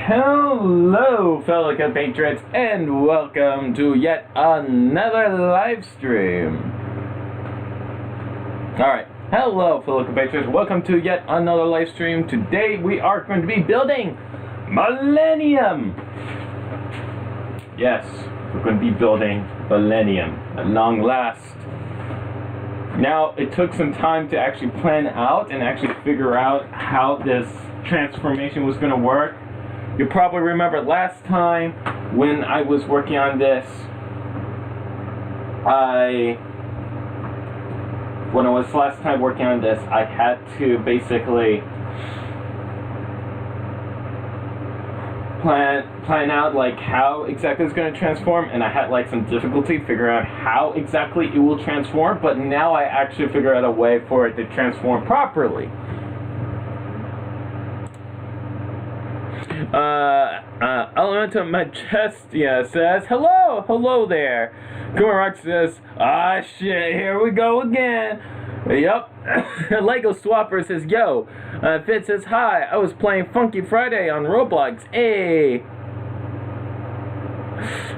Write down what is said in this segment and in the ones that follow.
Hello, fellow compatriots, and welcome to yet another live stream. Alright, hello, fellow compatriots, welcome to yet another live stream. Today we are going to be building Millennium. Yes, we're going to be building Millennium at long last. Now, it took some time to actually plan out and actually figure out how this transformation was going to work. You probably remember last time when I was working on this, when I was last time working on this, I had to basically plan out like how exactly it's going to transform, and I had like some difficulty figuring out how exactly it will transform, but now I actually figure out a way for it to transform properly. Elemental Majestia says, hello there. Kumarok says, ah shit, here we go again. Yup. Lego Swapper says, yo. Fitz says, hi, I was playing Funky Friday on Roblox. Hey.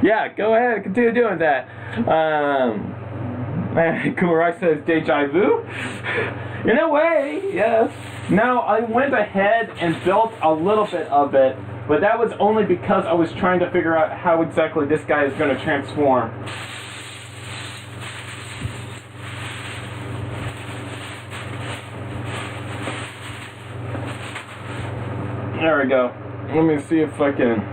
Yeah, go ahead, continue doing that. Kumarok says, deja vu? In a way, yes. Now, I went ahead and built a little bit of it, but that was only because I was trying to figure out how exactly this guy is going to transform. There we go. Let me see if I can...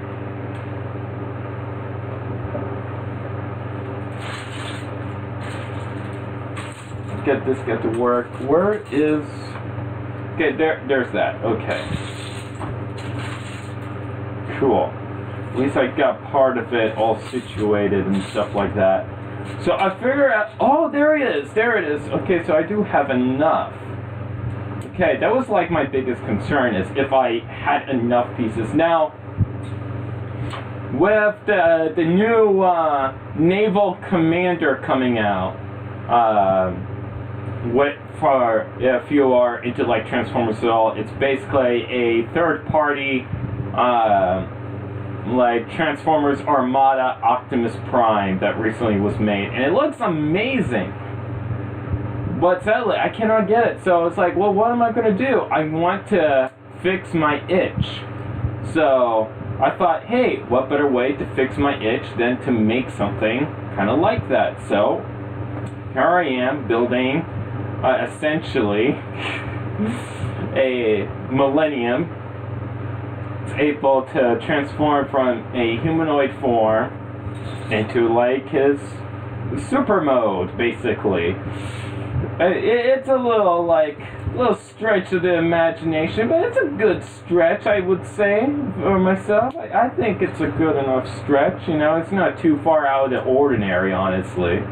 get this guy to work. Where is... Okay, there's that. Okay. Cool. At least I got part of it all situated and stuff like that. So I figured out... Oh, there it is. There it is. Okay, so I do have enough. Okay, that was like my biggest concern, is if I had enough pieces. Now, with the new naval commander coming out, if you are into like Transformers at all, it's basically a third-party like Transformers Armada Optimus Prime that recently was made, and it looks amazing. But sadly, I cannot get it. So it's like, well, what am I going to do? I want to fix my itch. So I thought, hey, what better way to fix my itch than to make something kind of like that? So here I am building essentially a Millennium. It's able to transform from a humanoid form into like his super mode, basically. It's a little stretch of the imagination, but it's a good stretch, I would say, for myself. I think it's a good enough stretch, you know. It's not too far out of the ordinary, honestly.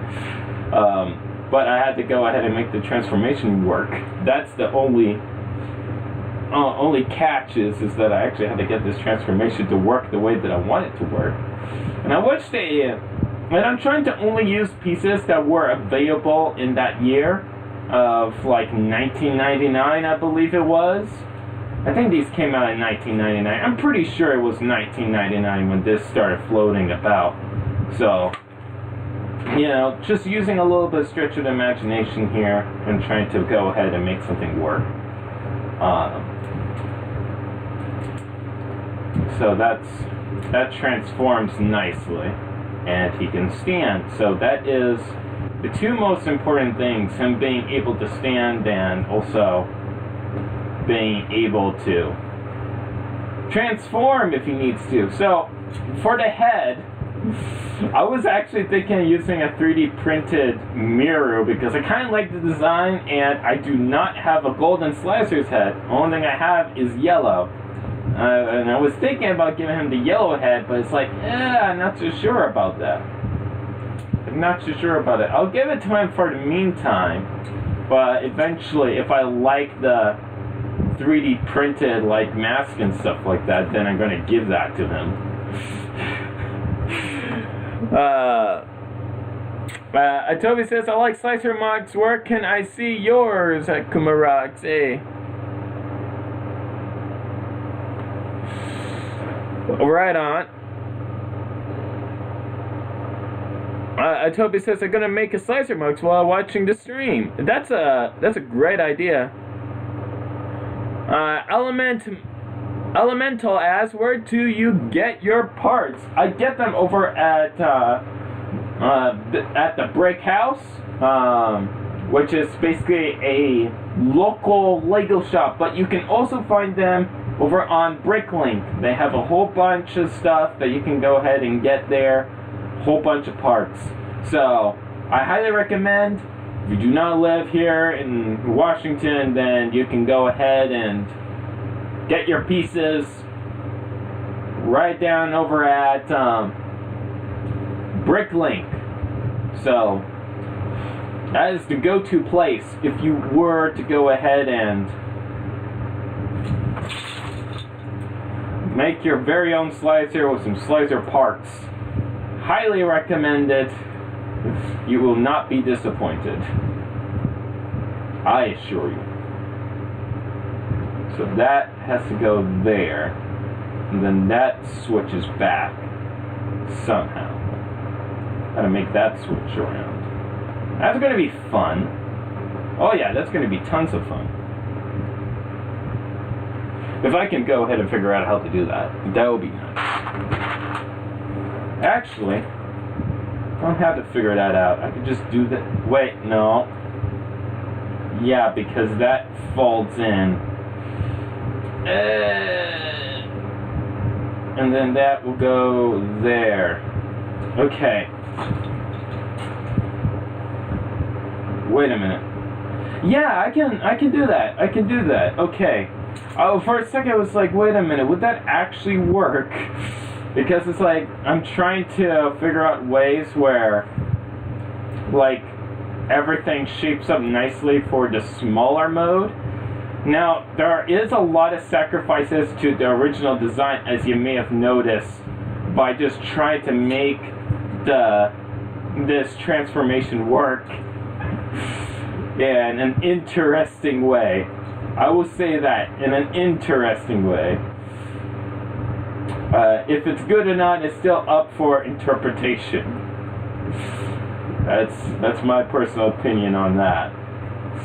But I had to go ahead and make the transformation work. That's the only catch is that I actually had to get this transformation to work the way that I want it to work. And I wish and I'm trying to only use pieces that were available in that year of like 1999, I believe it was. I think these came out in 1999. I'm pretty sure it was 1999 when this started floating about. So, you know, just using a little bit of stretch of the imagination here and trying to go ahead and make something work. So that transforms nicely. And he can stand. So that is the two most important things, him being able to stand and also being able to transform if he needs to. So for the head, I was actually thinking of using a 3D printed Miru because I kind of like the design, and I do not have a golden Slizers head. The only thing I have is yellow. And I was thinking about giving him the yellow head, but it's like, I'm not so sure about that. I'm not so sure about it. I'll give it to him for the meantime, but eventually, if I like the 3D printed like mask and stuff like that, then I'm going to give that to him. Toby says, I like Slicer Mods. Where can I see yours at Kumarox? Hey. Right on. Toby says, I'm gonna make a slicer MOCs while watching the stream. That's a great idea. Elemental asks, where do you get your parts? I get them over at the Brick House, which is basically a local Lego shop, but you can also find them over on Bricklink. They have a whole bunch of stuff that you can go ahead and get there, whole bunch of parts. So I highly recommend, if you do not live here in Washington, then you can go ahead and get your pieces right down over at Bricklink. So that is the go-to place if you were to go ahead and make your very own slicer with some slicer parts. Highly recommend it. You will not be disappointed, I assure you. So that has to go there, and then that switches back somehow. Gotta make that switch around. That's gonna be fun. Oh yeah, that's gonna be tons of fun. If I can go ahead and figure out how to do that, that would be nice. Actually, I don't have to figure that out. I could just do that. Wait, no. Yeah, because that folds in. And then that will go there. Okay. Wait a minute. Yeah, I can do that. I can do that. Okay. Oh, for a second I was like, wait a minute, would that actually work? Because it's like, I'm trying to figure out ways where, like, everything shapes up nicely for the smaller mode. Now, there is a lot of sacrifices to the original design, as you may have noticed, by just trying to make this transformation work in an interesting way. I will say that, in an interesting way. If it's good or not is still up for interpretation. That's my personal opinion on that.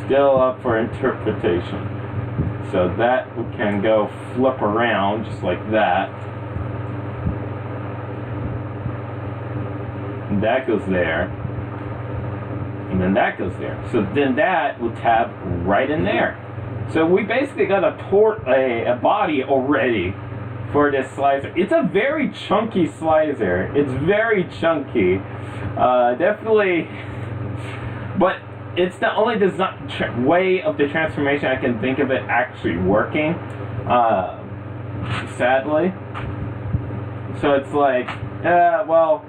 Still up for interpretation. So that can go flip around just like that. And that goes there. And then that goes there. So then that will tab right in there. So we basically got a body already for this slicer. It's a very chunky slicer. It's very chunky. Definitely. But it's the only way of the transformation I can think of it actually working. Sadly. So it's like, well,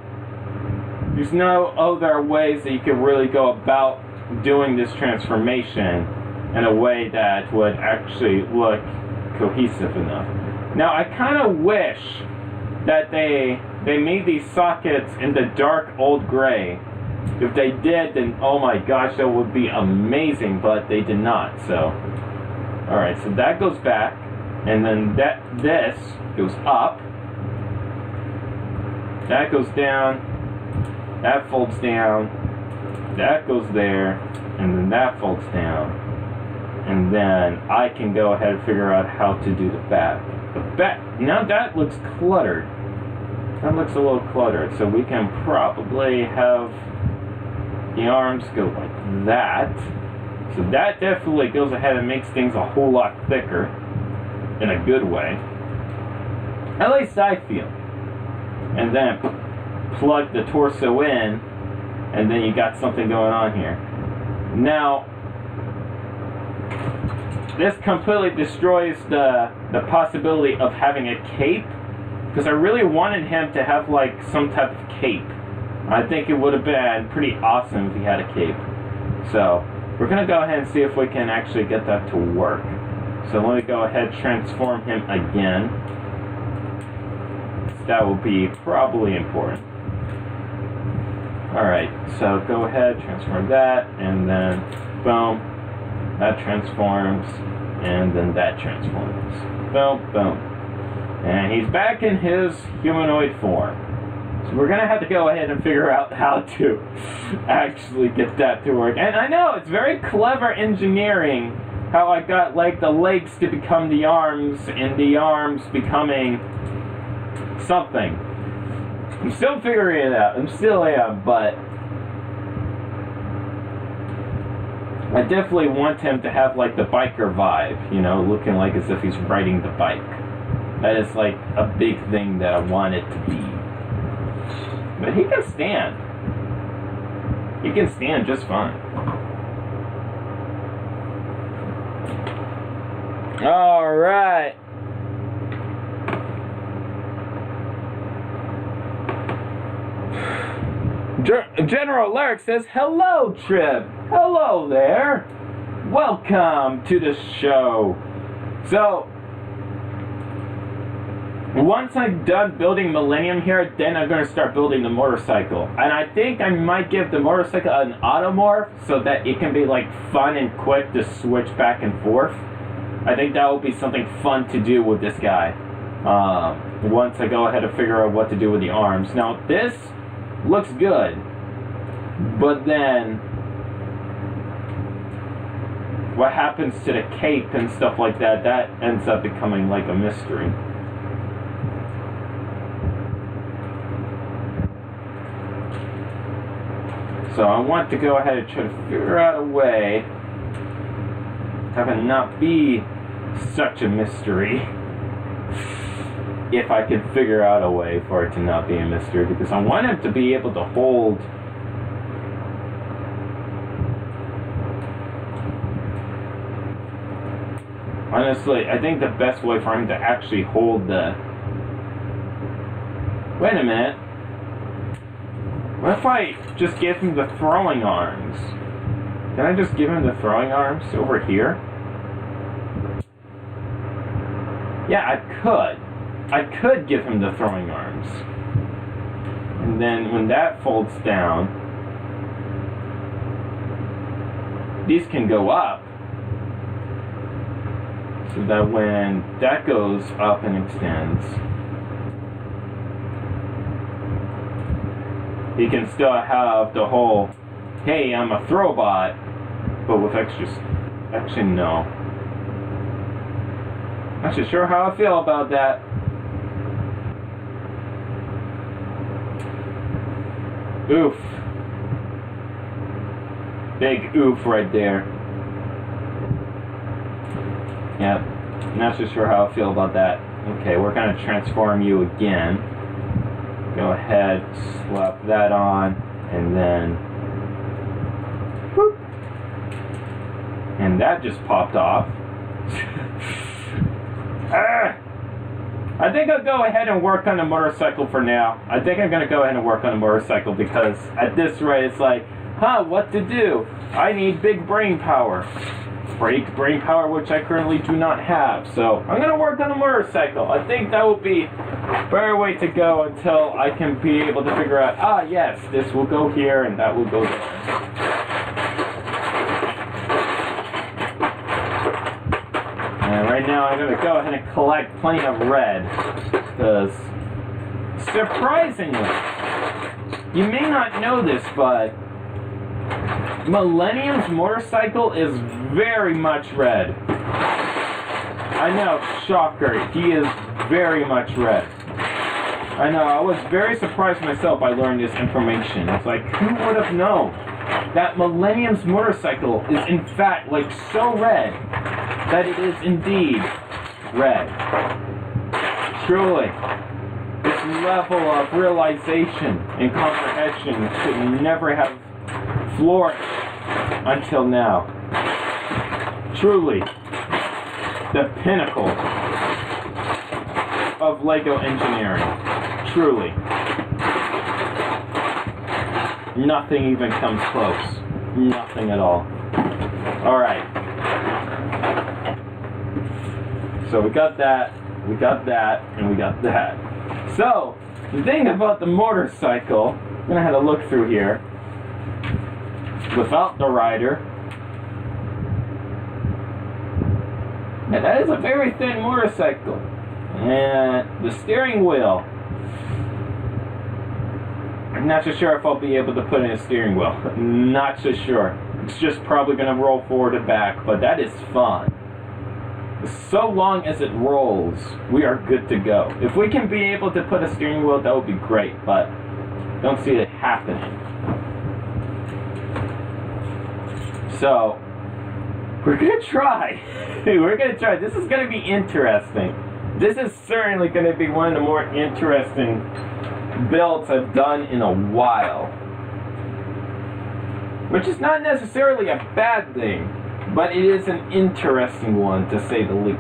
there's no other ways that you can really go about doing this transformation in a way that would actually look cohesive enough. Now, I kind of wish that they made these sockets in the dark old gray. If they did, then oh my gosh, that would be amazing, but they did not. So, alright, so that goes back, and then this goes up, that goes down, that folds down, that goes there, and then that folds down. And then I can go ahead and figure out how to do the back. The back, now that looks cluttered. That looks a little cluttered. So we can probably have the arms go like that. So that definitely goes ahead and makes things a whole lot thicker. In a good way. At least I feel. And then plug the torso in. And then you got something going on here. Now, this completely destroys the possibility of having a cape, because I really wanted him to have like some type of cape. I think it would have been pretty awesome if he had a cape. So we're going to go ahead and see if we can actually get that to work. So let me go ahead and transform him again. That will be probably important. Alright, so go ahead, transform that, and then boom. That transforms, and then that transforms. Boom, boom. And he's back in his humanoid form. So we're going to have to go ahead and figure out how to actually get that to work. And I know, it's very clever engineering how I got, like, the legs to become the arms, and the arms becoming something. I'm still figuring it out. I'm still am, but I definitely want him to have, like, the biker vibe, you know, looking like as if he's riding the bike. That is, like, a big thing that I want it to be. But he can stand. He can stand just fine. All right. General Lyric says, "Hello, Trib. Hello there. Welcome to the show." So, once I'm done building Millennium here, then I'm going to start building the motorcycle. And I think I might give the motorcycle an automorph so that it can be, like, fun and quick to switch back and forth. I think that will be something fun to do with this guy. Once I go ahead and figure out what to do with the arms. Now, this looks good, but then what happens to the cape and stuff like that, that ends up becoming like a mystery. So I want to go ahead and try to figure out a way to have it not be such a mystery. If I can figure out a way for it to not be a mystery, because I want him to be able to hold honestly, I think the best way for him to actually hold the... Wait a minute. What if I just give him the throwing arms? Can I just give him the throwing arms over here? Yeah, I could. I could give him the throwing arms. And then when that folds down, these can go up. So that when that goes up and extends, he can still have the whole, hey, I'm a throwbot, but with extras. Actually, no. Not so sure how I feel about that. Oof. Big oof right there. Yep. Not so sure how I feel about that. Okay, we're going to transform you again. Go ahead, slap that on, and then... Whoop. And that just popped off. I think I'll go ahead and work on the motorcycle for now. I think I'm going to go ahead and work on the motorcycle because at this rate it's like, what to do? I need big brain power. Brain power which I currently do not have. So I'm going to work on the motorcycle. I think that will be a better way to go until I can be able to figure out, yes, this will go here and that will go there. And right now I'm going to go ahead and collect plenty of red, because surprisingly, you may not know this, but Millennium's motorcycle is very much red. I know, shocker, he is very much red. I know, I was very surprised myself by learning this information. It's like, who would have known that Millennium's motorcycle is in fact like so red that it is indeed red. Truly, this level of realization and comprehension could never have flourished until now. Truly, the pinnacle of LEGO engineering. Truly. Nothing even comes close. Nothing at all. Alright. So we got that, and we got that. So, the thing about the motorcycle, I'm going to have to look through here, without the rider. Yeah, that is a very thin motorcycle. And the steering wheel. I'm not so sure if I'll be able to put in a steering wheel. Not so sure. It's just probably going to roll forward and back, but that is fun. So long as it rolls, we are good to go. If we can be able to put a steering wheel, that would be great, but don't see it happening. So, we're going to try. We're going to try. This is going to be interesting. This is certainly going to be one of the more interesting builds I've done in a while. Which is not necessarily a bad thing, but it is an interesting one, to say the least.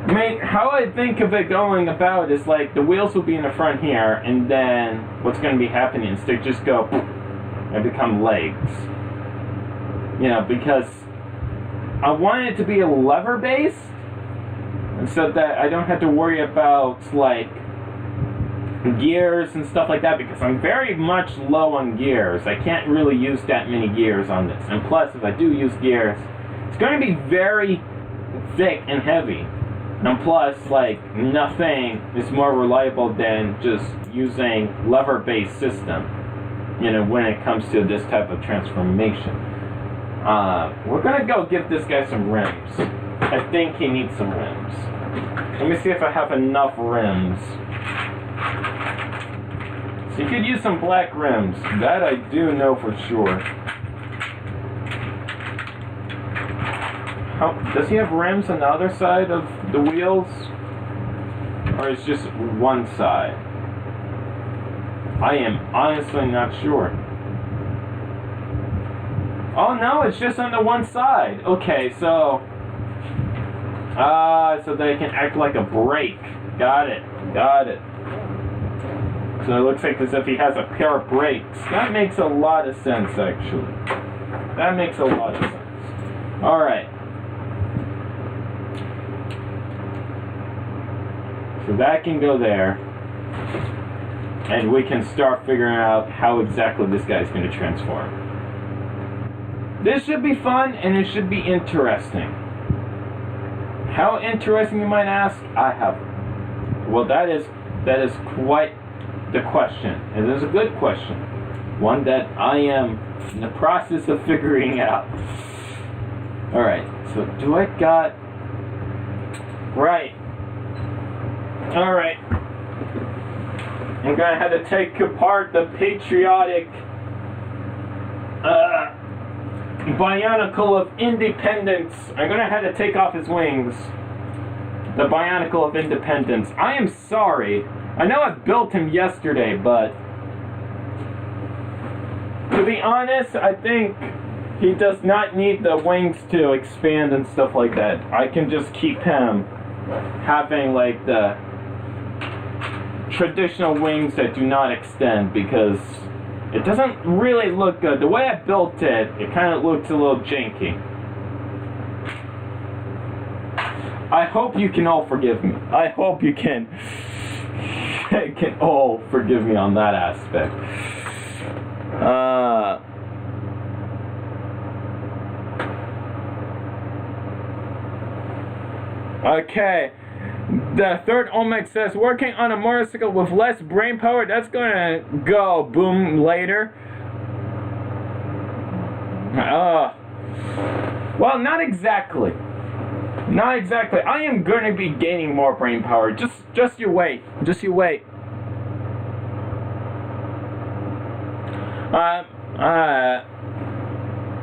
I mean, how I think of it going about is like the wheels will be in the front here, and then what's going to be happening is they just go and become legs. You know, because I want it to be a lever-based, and so that I don't have to worry about like gears and stuff like that, because I'm very much low on gears. I can't really use that many gears on this, and plus if I do use gears, it's going to be very thick and heavy, and plus like nothing is more reliable than just using lever-based system, you know, when it comes to this type of transformation. We're gonna go give this guy some rims. I think he needs some rims. Let me see if I have enough rims. So you could use some black rims. That I do know for sure. Does he have rims on the other side of the wheels? Or is just one side? I am honestly not sure. Oh no, it's just on the one side. Okay, so... so they can act like a brake. Got it. Got it. So it looks like as if he has a pair of brakes. That makes a lot of sense, actually. That makes a lot of sense. Alright. So that can go there. And we can start figuring out how exactly this guy's going to transform. This should be fun, and it should be interesting. How interesting, you might ask? I have... Well, that is quite the question. It is a good question. One that I am in the process of figuring out. Alright, so do I got... Right. Alright. I'm gonna have to take apart the patriotic... Bionicle of Independence. I'm gonna have to take off his wings. The Bionicle of Independence. I am sorry. I know I built him yesterday, but to be honest, I think he does not need the wings to expand and stuff like that. I can just keep him having like the traditional wings that do not extend, because it doesn't really look good. The way I built it, it kind of looks a little janky. I hope you can all forgive me. I hope you can all forgive me on that aspect. Okay. The third Olmec says, working on a motorcycle with less brain power, that's gonna go boom later. Well, not exactly. Not exactly. I am gonna be gaining more brain power. Just you wait. Just you wait.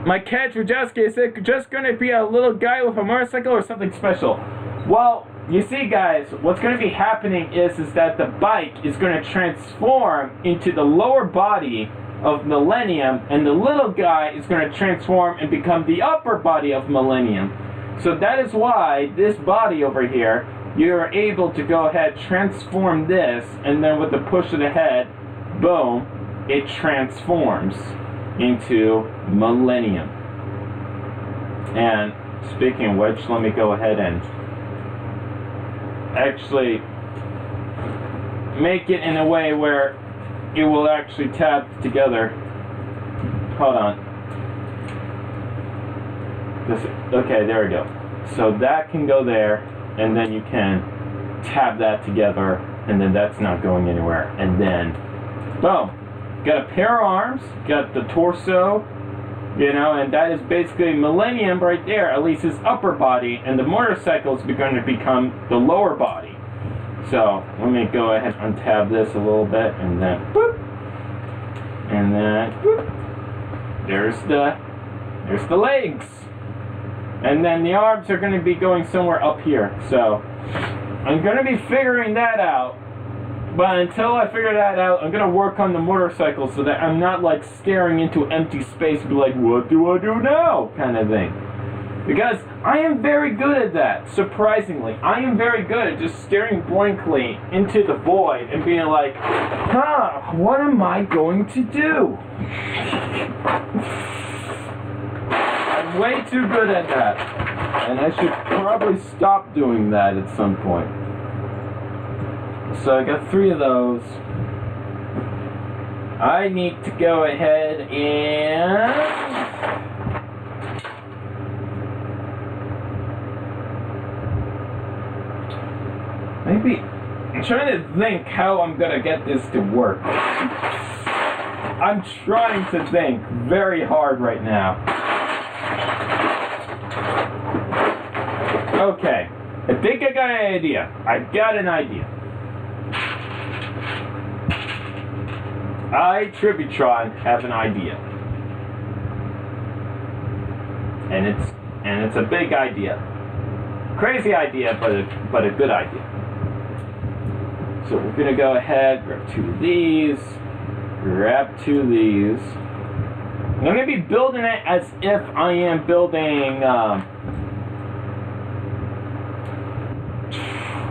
My cat Rujaski is it just gonna be a little guy with a motorcycle or something special? Well, you see, guys, what's going to be happening is that the bike is going to transform into the lower body of Millennium, and the little guy is going to transform and become the upper body of Millennium. So that is why this body over here, you're able to go ahead, transform this, and then with the push of the head, boom, it transforms into Millennium. And speaking of which, let me go ahead and actually make it in a way where it will actually tab together. Hold on. Okay, there we go. So that can go there, and then you can tab that together, and then that's not going anywhere. And then, boom, got a pair of arms, got the torso, you know, and that is basically Millennium right there, at least his upper body, and the motorcycle is going to become the lower body. So let me go ahead and untab this a little bit, and then boop, and then boop. There's the legs. And then the arms are going to be going somewhere up here. So I'm going to be figuring that out. But until I figure that out, I'm going to work on the motorcycle so that I'm not like staring into empty space and be like, what do I do now? Kind of thing. Because I am very good at that, surprisingly. I am very good at just staring blankly into the void and being like, what am I going to do? I'm way too good at that. And I should probably stop doing that at some point. So I got 3 of those. I need to go ahead and... maybe... I'm trying to think how I'm going to get this to work. I'm trying to think very hard right now. Okay. I think I got an idea. I got an idea. I, Tributron, have an idea. And it's a big idea. Crazy idea, but a good idea. So we're gonna go ahead, grab 2 of these, grab 2 of these. I'm gonna be building it as if I am building,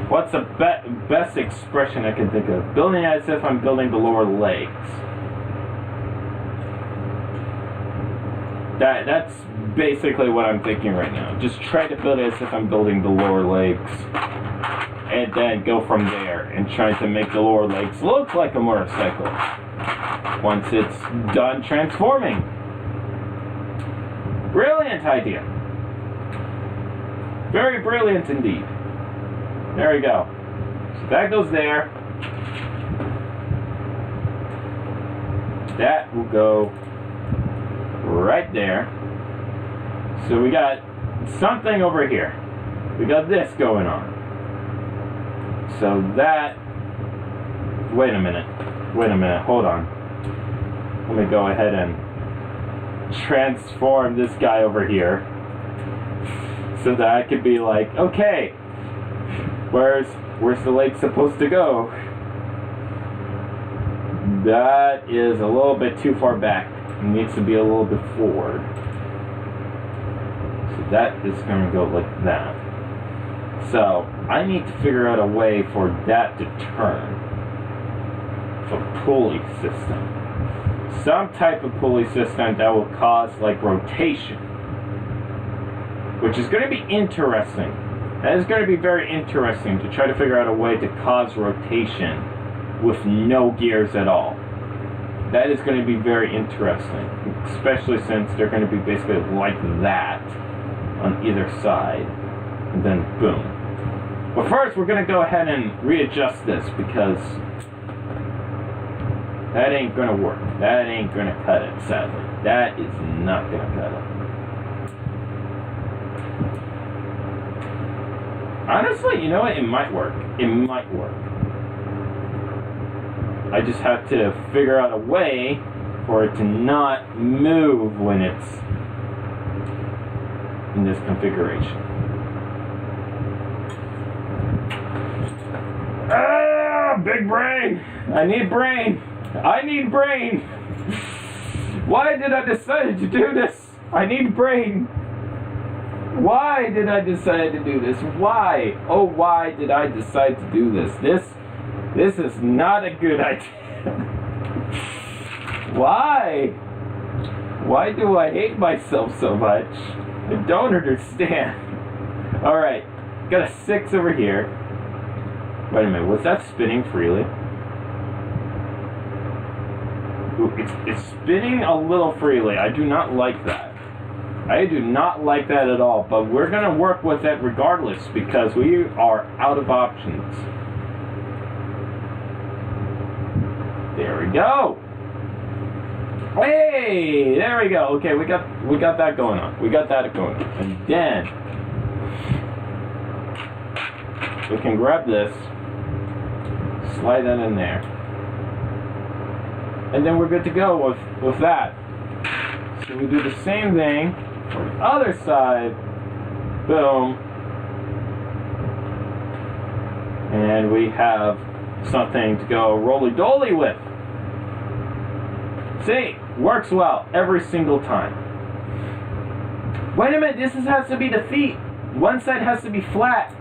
what's the best expression I can think of? Building it as if I'm building the lower legs. That's basically what I'm thinking right now. Just try to build it as if I'm building the lower legs. And then go from there and try to make the lower legs look like a motorcycle once it's done transforming. Brilliant idea. Very brilliant indeed. There we go. So that goes there. That will go right there. So we got something over here. We got this going on. So that... wait a minute, hold on. Let me go ahead and transform this guy over here so that I could be like, okay, where's the leg supposed to go? That is a little bit too far back. It needs to be a little bit forward. So that is going to go like that. So I need to figure out a way for that to turn. A pulley system. Some type of pulley system that will cause like rotation. Which is going to be interesting. That is going to be very interesting to try to figure out a way to cause rotation with no gears at all. That is going to be very interesting. Especially since they're going to be basically like that on either side. And then boom. But first we're going to go ahead and readjust this because that ain't going to work. That ain't going to cut it, sadly. That is not going to cut it. Honestly, you know what? It might work. It might work. I just have to figure out a way for it to not move when it's in this configuration. Ah, big brain! I need brain! I need brain! Why did I decide to do this? I need brain! Why did I decide to do this? Why? Oh, why did I decide to do this? This is not a good idea. Why? Why do I hate myself so much? I don't understand. Alright, got a 6 over here. Wait a minute, was that spinning freely? Ooh, it's spinning a little freely. I do not like that. I do not like that at all, but we're going to work with it regardless because we are out of options. There we go. Hey, there we go. Okay, we got that going on. We got that going on. And then we can grab this, slide that in there, and then we're good to go with that. So we do the same thing for the other side. Boom. And we have something to go roly-doly with. See, works well every single time. Wait a minute, this has to be the feet. One side has to be flat.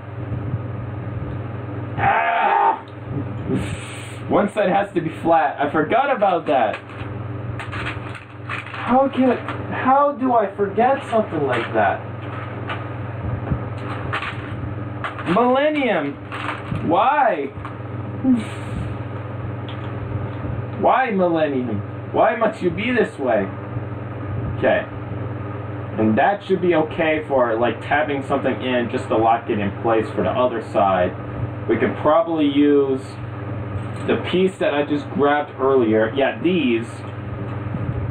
Ah! One side has to be flat. I forgot about that. How do I forget something like that? Millennium, why? Why, Millennium? Why must you be this way? Okay. And that should be okay for like tabbing something in just to lock it in place for the other side. We can probably use the piece that I just grabbed earlier. Yeah, these.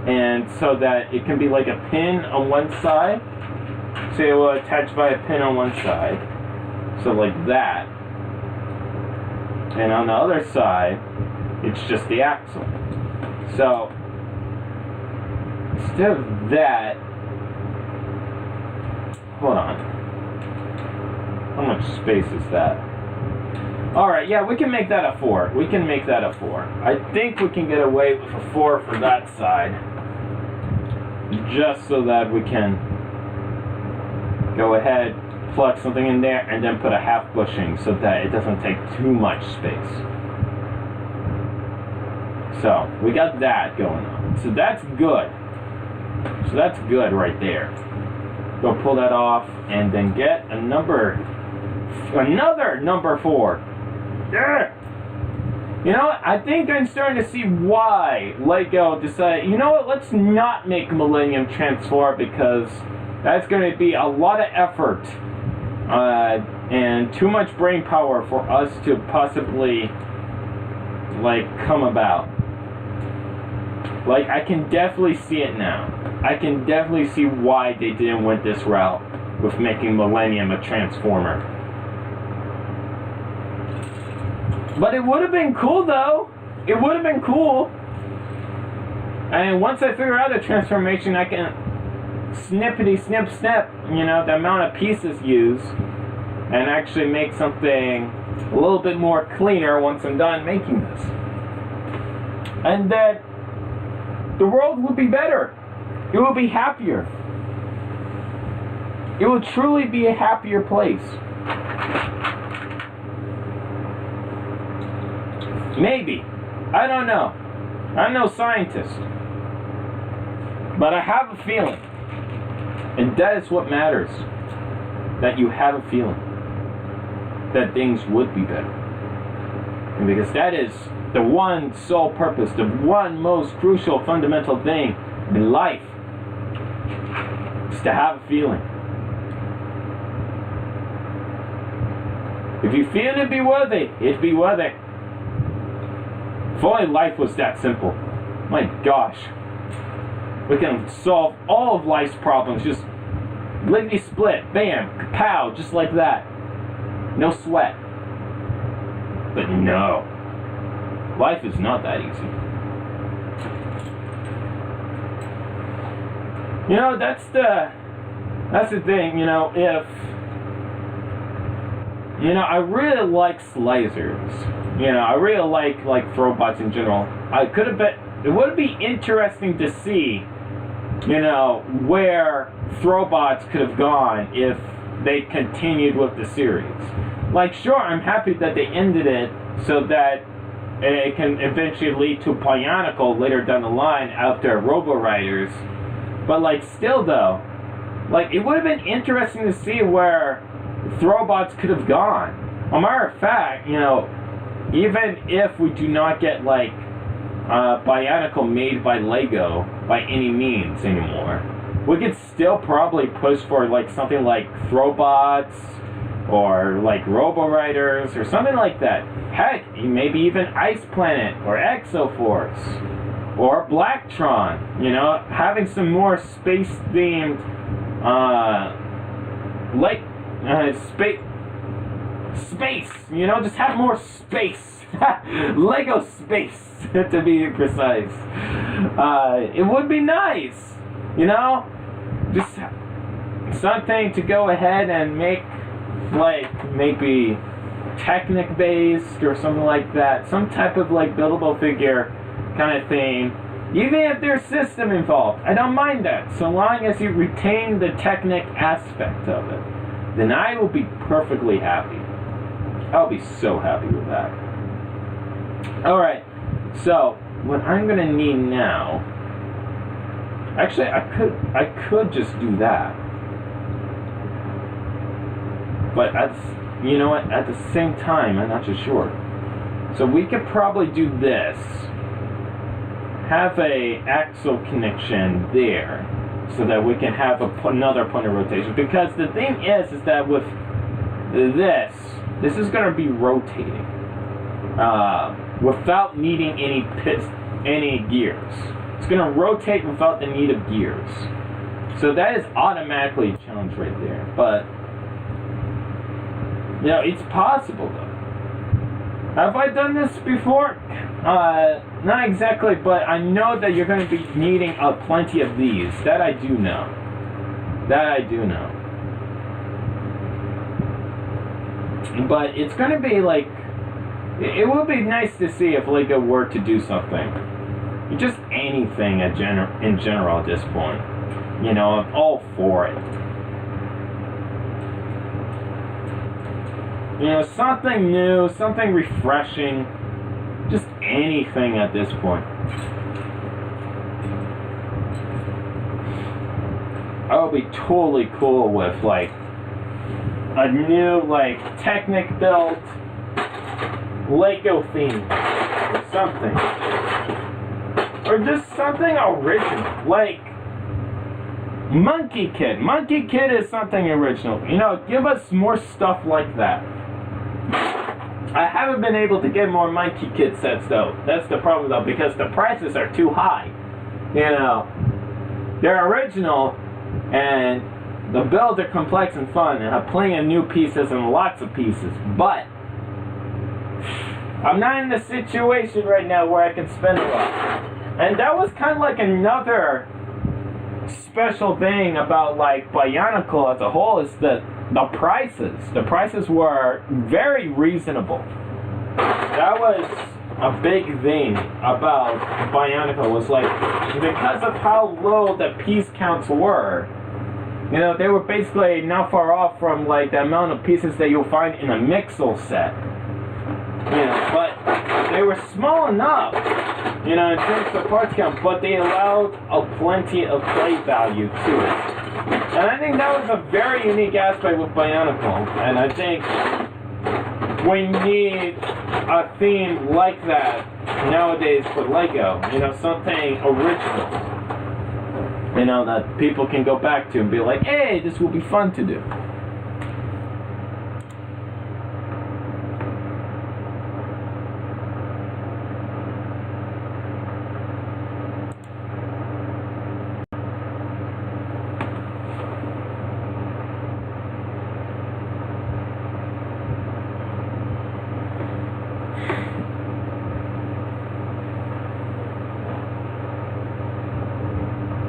And so that it can be like a pin on one side. So it will attach by a pin on one side. So like that. And on the other side, it's just the axle. So instead of that, hold on. How much space is that? Alright, yeah, we can make that a 4. We can make that a 4. I think we can get away with a 4 for that side. Just so that we can go ahead, plug something in there, and then put a half bushing so that it doesn't take too much space. So, we got that going on. So that's good. So that's good right there. Go pull that off, and then get another number 4. Yeah. You know what? I think I'm starting to see why Lego decided, you know what, let's not make Millennium transform because that's going to be a lot of effort and too much brain power for us to possibly, like, come about. Like, I can definitely see it now. I can definitely see why they didn't went this route with making Millennium a transformer. But it would have been cool, though. It would have been cool. And once I figure out the transformation, I can snippety snip snip, you know, the amount of pieces used, and actually make something a little bit more cleaner once I'm done making this. And then the world will be better. It will be happier. It will truly be a happier place. Maybe. I don't know. I'm no scientist. But I have a feeling. And that is what matters. That you have a feeling. That things would be better. And because that is the one sole purpose, the one most crucial fundamental thing in life. Is to have a feeling. If you feel it be worthy, it be worthy. If only life was that simple. My gosh. We can solve all of life's problems. Just lickety split. Bam. Kapow. Just like that. No sweat. But no. Life is not that easy. You know, that's the thing, you know, if... You know, I really like Slizers. You know, I really like Throwbots in general. It would be interesting to see, you know, where Throwbots could have gone if they continued with the series. Like, sure, I'm happy that they ended it so that it can eventually lead to Bionicle later down the line after Robo Riders. But, like, still, though, like, it would have been interesting to see where Throwbots could have gone. A matter of fact, you know, even if we do not get, like, Bionicle made by Lego by any means anymore. We could still probably push for like something like Throwbots or like Robo-Riders or something like that. Heck, maybe even Ice Planet or Exoforce or Blacktron. You know, having some more space-themed, space. You know, just have more space. Lego space, to be precise. It would be nice, you know, just something to go ahead and make, like maybe Technic based or something like that, some type of like buildable figure kind of thing. Even if there's system involved, I don't mind that, so long as you retain the Technic aspect of it. Then I will be perfectly happy. I'll be so happy with that. Alright, so what I'm gonna need now, actually I could just do that, but you know what, at the same time I'm not too sure. So we could probably do this, have a axle connection there so that we can have another point of rotation, because the thing is that with this is gonna be rotating without needing any gears. It's going to rotate without the need of gears. So that is automatically a challenge right there. But, you know, it's possible though. Have I done this before? Not exactly, but I know that you're going to be needing plenty of these. That I do know. That I do know. But it's going to be like, it would be nice to see if Lego were to do something. Just anything in general at this point. You know, I'm all for it. You know, something new, something refreshing. Just anything at this point. I would be totally cool with, like, a new, like, Technic built Lego theme or something, or just something original, like Monkey Kid. Monkey Kid is something original. You know, give us more stuff like that. I haven't been able to get more Monkey Kid sets though. That's the problem though, because the prices are too high. You know, they're original and the builds are complex and fun and have plenty of new pieces and lots of pieces, but I'm not in the situation right now where I can spend a lot. And that was kind of like another special thing about like Bionicle as a whole, is that the prices. The prices were very reasonable. That was a big thing about Bionicle, was like, because of how low the piece counts were, you know, they were basically not far off from like the amount of pieces that you'll find in a Mixel set. You know, but they were small enough, you know, in terms of parts count, but they allowed plenty of play value to it. And I think that was a very unique aspect with Bionicle, and I think we need a theme like that nowadays for Lego, you know, something original, you know, that people can go back to and be like, hey, this will be fun to do.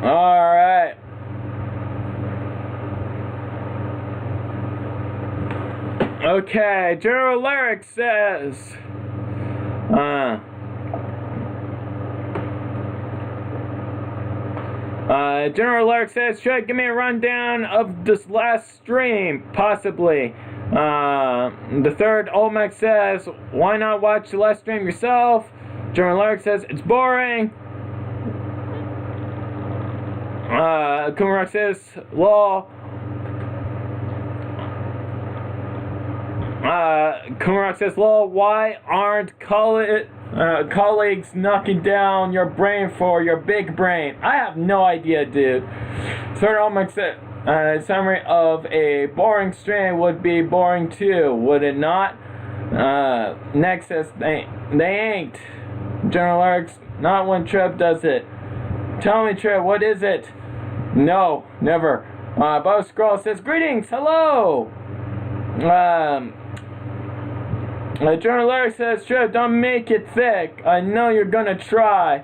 Alright. Okay, General Lyric says, General Lyric says, should I give me a rundown of this last stream? Possibly. The third Olmec says, why not watch the last stream yourself? General Lyric says, it's boring. Kumarok says, lol. Kumarok says, lol, why aren't Colleagues knocking down your brain for your big brain. I have no idea, dude. Sort of almost summary of a boring string would be boring too, would it not? Next says they ain't. General Larks, not when Trip does it. Tell me, Trip, what is it? No, never. Bo Scroll says, greetings, hello. General Larks says, Trip, don't make it thick. I know you're gonna try.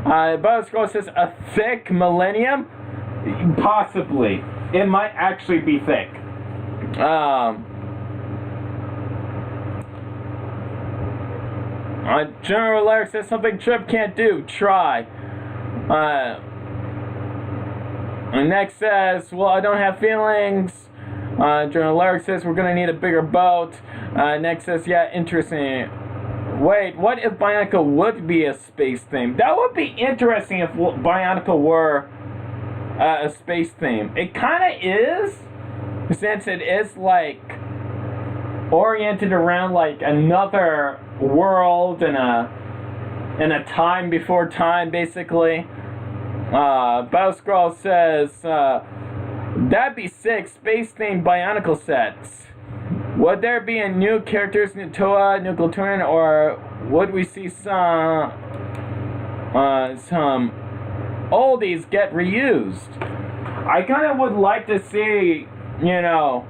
Bo Scroll says, a thick Millennium? Possibly. It might actually be thick. General Lark says something Trip can't do. Try. Next says, well, I don't have feelings. General Lark says we're gonna need a bigger boat. Next says, yeah, interesting. Wait, what if Bionicle would be a space theme? That would be interesting if Bionicle were a space theme. It kind of is, since it is like oriented around like another world and a time before time, basically. Bow Scroll says that'd be sick. Space themed Bionicle sets. Would there be a new characters, Toa, New Glaturin, or would we see some oldies get reused? I kind of would like to see, you know,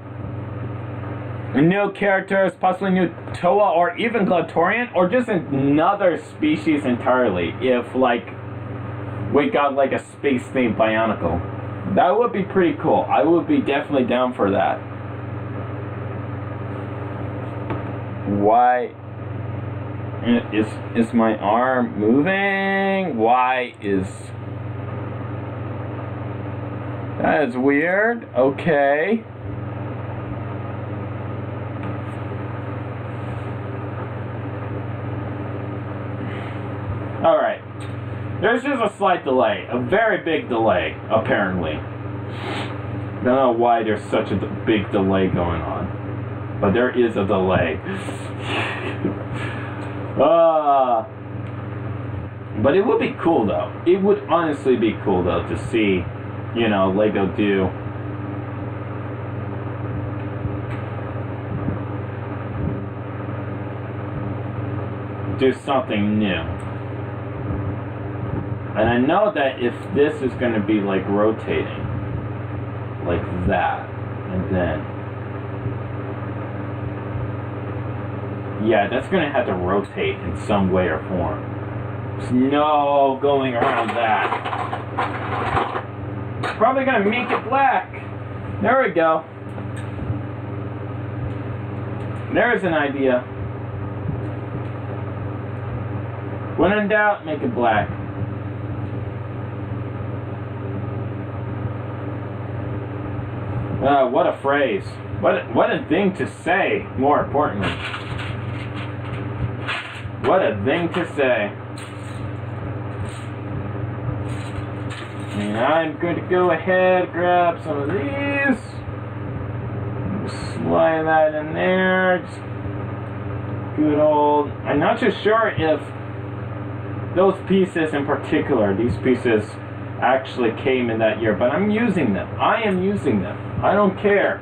new characters, possibly new Toa or even Glatorian, or just another species entirely. If like we got like a space themed Bionicle, that would be pretty cool. I would be definitely down for that. Why is my arm moving? Why is that is weird? Okay. Alright. There's just a slight delay. A very big delay, apparently. I don't know why there's such a big delay going on. But there is a delay. But it would be cool, though. It would honestly be cool, though, to see, you know, Lego do something new. And I know that if this is going to be like rotating like that, and then yeah, that's going to have to rotate in some way or form. There's no going around that. Probably going to make it black. There we go. There's an idea. When in doubt, make it black. What a phrase. What a thing to say, more importantly. What a thing to say. And I'm going to go ahead, grab some of these. Slide that in there. Just good old... I'm not too sure if those pieces in particular, these pieces actually came in that year, but I'm using them. I am using them. I don't care.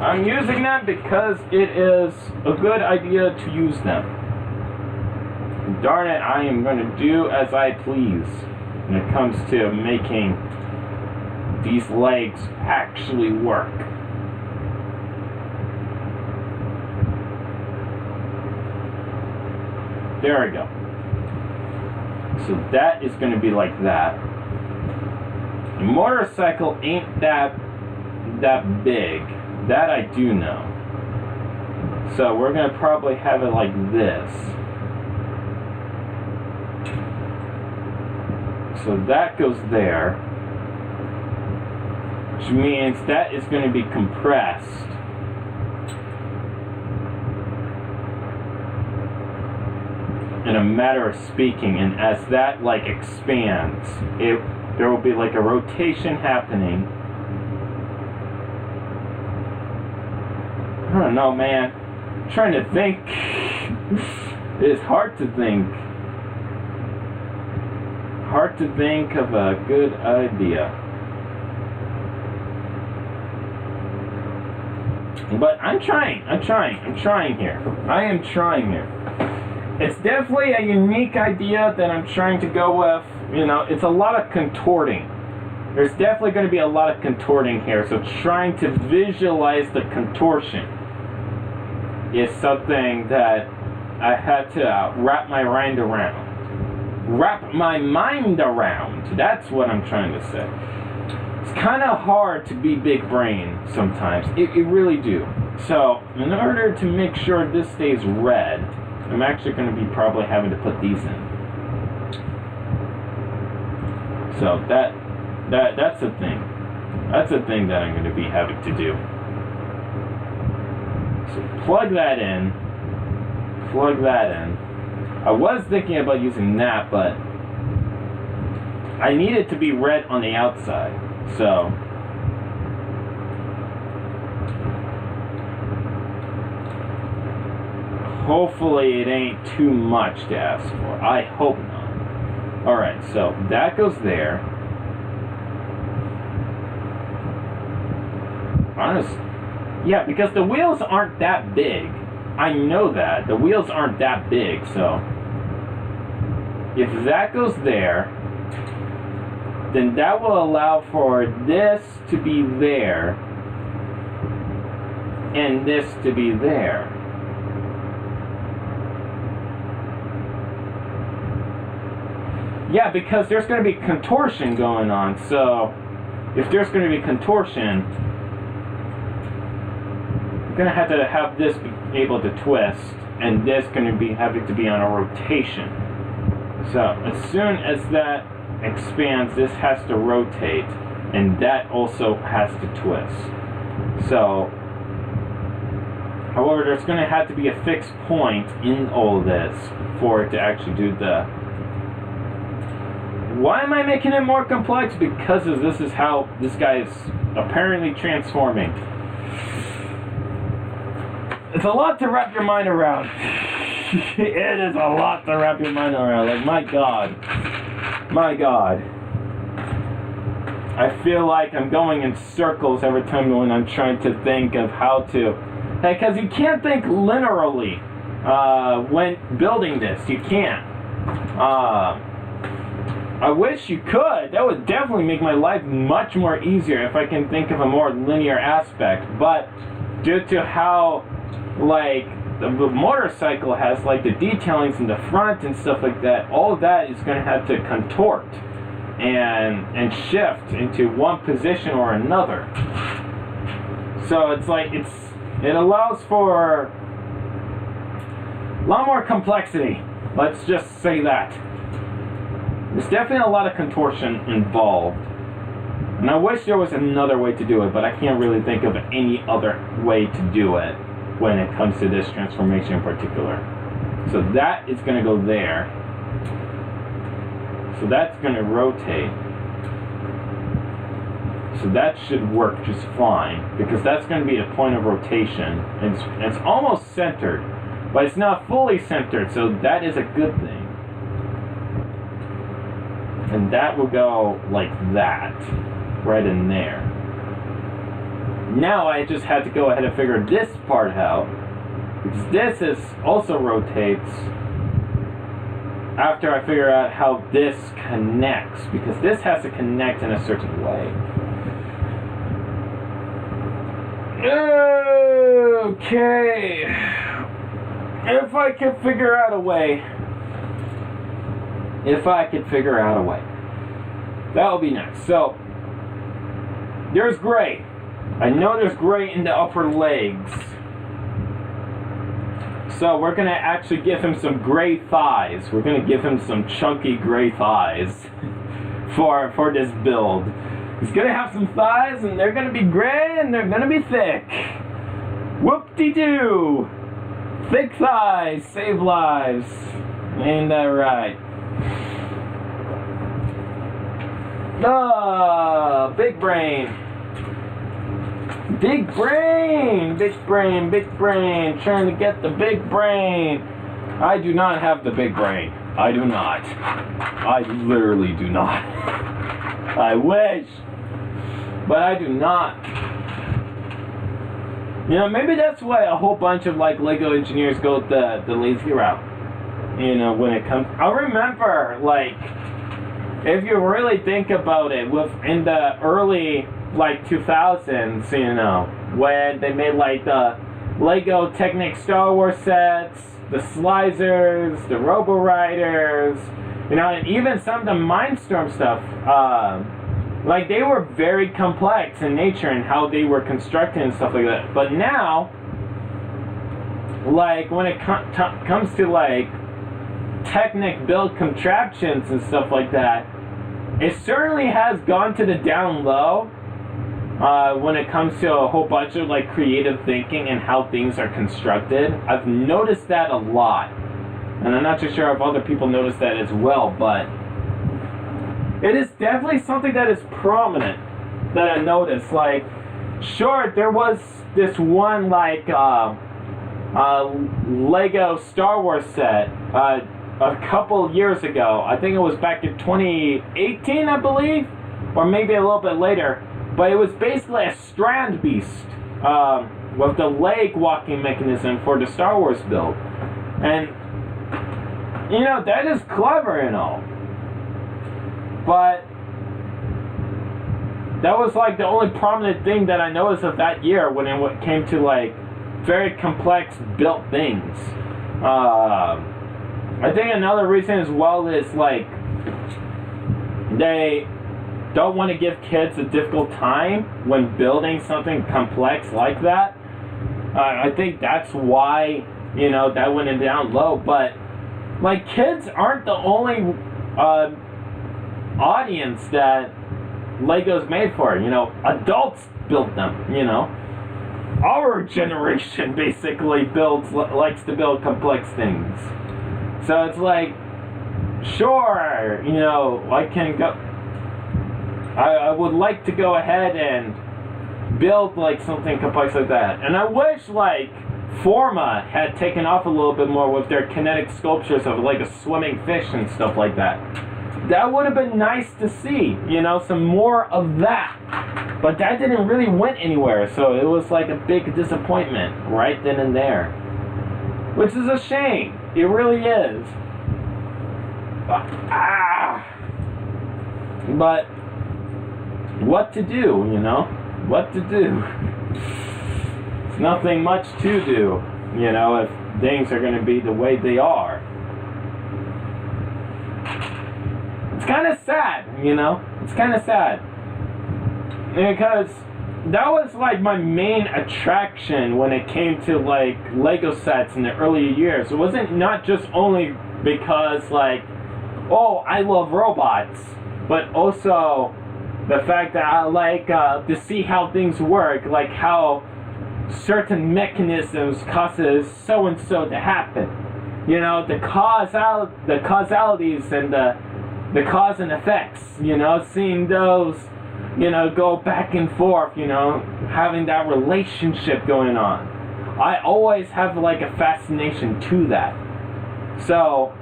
I'm using them because it is a good idea to use them. Darn it, I am going to do as I please when it comes to making these legs actually work. There we go. So that is going to be like that. The motorcycle ain't that big. That I do know. So we're going to probably have it like this. So that goes there. Which means that is going to be compressed. In a matter of speaking, and as that like expands, there will be like a rotation happening. I don't know, man. I'm trying to think. It is hard to think. Hard to think of a good idea. But I'm trying here. I am trying here. It's definitely a unique idea that I'm trying to go with. You know, it's a lot of contorting. There's definitely going to be a lot of contorting here. So trying to visualize the contortion is something that I had to wrap my mind around. Wrap my mind around. That's what I'm trying to say. It's kind of hard to be big brain sometimes. It really do. So in order to make sure this stays red, I'm actually going to be probably having to put these in. So that's a thing. That's a thing that I'm going to be having to do. So plug that in. Plug that in. I was thinking about using that, but I need it to be red on the outside. So hopefully it ain't too much to ask for. I hope not. Alright, so that goes there. Honestly, yeah, because the wheels aren't that big. I know that. The wheels aren't that big, so if that goes there, then that will allow for this to be there and this to be there. Yeah, because there's going to be contortion going on, so if there's going to be contortion, you're going to have this be able to twist, and this going to be having to be on a rotation. So as soon as that expands, this has to rotate, and that also has to twist. So, however, there's going to have to be a fixed point in all this for it to actually do the... Why am I making it more complex? Because this is how this guy is apparently transforming. It's a lot to wrap your mind around. It is a lot to wrap your mind around. Like, my God. My God. I feel like I'm going in circles every time when I'm trying to think of how to... Because you can't think linearly when building this. You can't. I wish you could. That would definitely make my life much more easier if I can think of a more linear aspect. But due to how, like, the motorcycle has, like, the detailings in the front and stuff like that, all of that is going to have to contort and shift into one position or another. So it's like, it allows for a lot more complexity. Let's just say that. There's definitely a lot of contortion involved. And I wish there was another way to do it, but I can't really think of any other way to do it when it comes to this transformation in particular. So that is going to go there. So that's going to rotate. So that should work just fine, because that's going to be a point of rotation. And it's almost centered, but it's not fully centered, so that is a good thing. And that will go like that, right in there. Now I just had to go ahead and figure this part out, because this is also rotates after I figure out how this connects, because this has to connect in a certain way. Okay. If I could figure out a way. If I could figure out a way. That would be nice. So, there's gray. I know there's gray in the upper legs. So we're going to actually give him some gray thighs. We're going to give him some chunky gray thighs for this build. He's going to have some thighs, and they're going to be gray, and they're going to be thick. Whoop-de-doo! Thick thighs save lives. Ain't that right? Ah, big brain. Big brain, big brain, big brain. Trying to get the big brain. I do not have the big brain. I do not. I literally do not. I wish. But I do not. You know, maybe that's why a whole bunch of like Lego engineers go the lazy route. You know, when it comes, I remember, like, if you really think about it, in the early like 2000s, you know, when they made like the Lego Technic Star Wars sets, the Slizers, the Robo Riders, you know, and even some of the Mindstorm stuff, like they were very complex in nature and how they were constructed and stuff like that. But now, like when it comes to like Technic build contraptions and stuff like that, it certainly has gone to the down low when it comes to a whole bunch of like creative thinking and how things are constructed. I've noticed that a lot, and I'm not too sure if other people notice that as well, but it is definitely something that is prominent that I noticed. Like, sure, there was this one like Lego Star Wars set a couple years ago. I think it was back in 2018, I believe, or maybe a little bit later. But it was basically a strand beast with the leg walking mechanism for the Star Wars build. And, you know, that is clever and all. But that was like the only prominent thing that I noticed of that year when it came to like very complex built things. I think another reason as well is like they don't want to give kids a difficult time when building something complex like that. I think that's why, you know, that went down low. But like kids aren't the only audience that Lego's made for. You know, adults build them. You know, our generation basically likes to build complex things. So it's like, sure, you know, I would like to go ahead and build like something complex like that. And I wish like Forma had taken off a little bit more with their kinetic sculptures of like a swimming fish and stuff like that. That would have been nice to see, you know, some more of that. But that didn't really went anywhere, so it was like a big disappointment right then and there. Which is a shame. It really is. But what to do, you know? What to do? It's nothing much to do, you know, if things are going to be the way they are. It's kind of sad, you know? It's kind of sad. Because that was like my main attraction when it came to like Lego sets in the early years. It wasn't not just only because like, oh, I love robots, but also the fact that I like to see how things work, like how certain mechanisms causes so and so to happen. You know, the causalities and the cause and effects. You know, seeing those, you know, go back and forth, you know, having that relationship going on. I always have like a fascination to that. So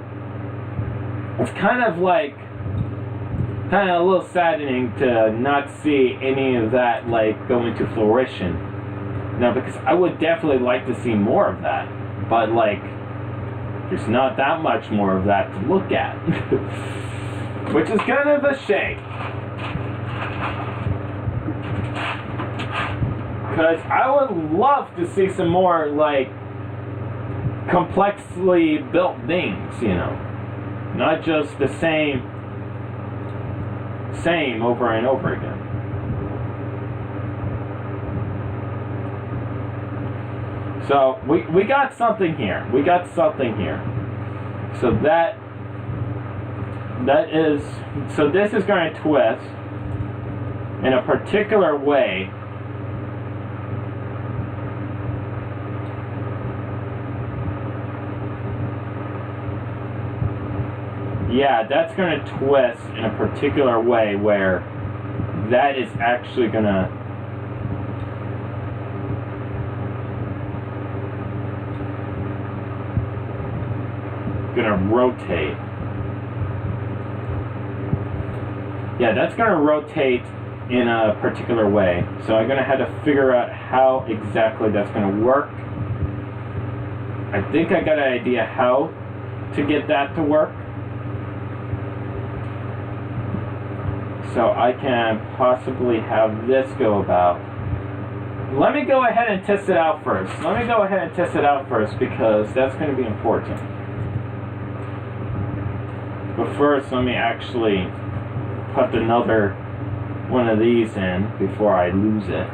it's kind of a little saddening to not see any of that like going to fruition. Now, because I would definitely like to see more of that, but like there's not that much more of that to look at. Which is kind of a shame. Because I would love to see some more, like, complexly built things, you know. Not just the same over and over again. So, we got something here. We got something here. So so this is going to twist in a particular way. Yeah, that's going to twist in a particular way where that is actually going to gonna rotate. Yeah, that's gonna rotate in a particular way. So I'm gonna have to figure out how exactly that's gonna work. I think I got an idea how to get that to work. So I can possibly have this go about. Let me go ahead and test it out first. Because that's going to be important. But first, let me actually put another one of these in before I lose it.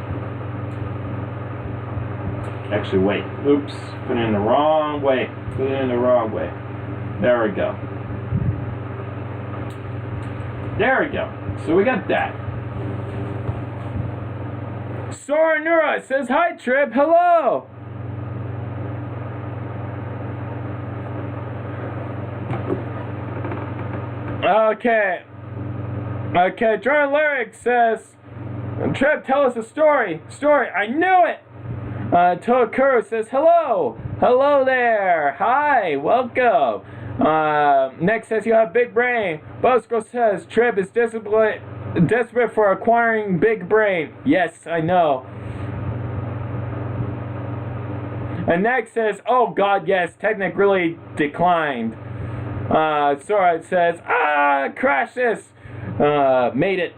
Actually, wait. Oops. Put it in the wrong way. There we go. So we got that. Sora Nura says, hi, Trip. Hello. Okay. Jordan Lyric says, Trip, tell us a story. I knew it. Tokuro says, hello. Hello there. Hi. Welcome. Next says, you have big brain. Bosco says, Trip is desperate for acquiring big brain. Yes, I know. And next says, oh god, yes, Technic really declined. Sora says, crash this. Made it.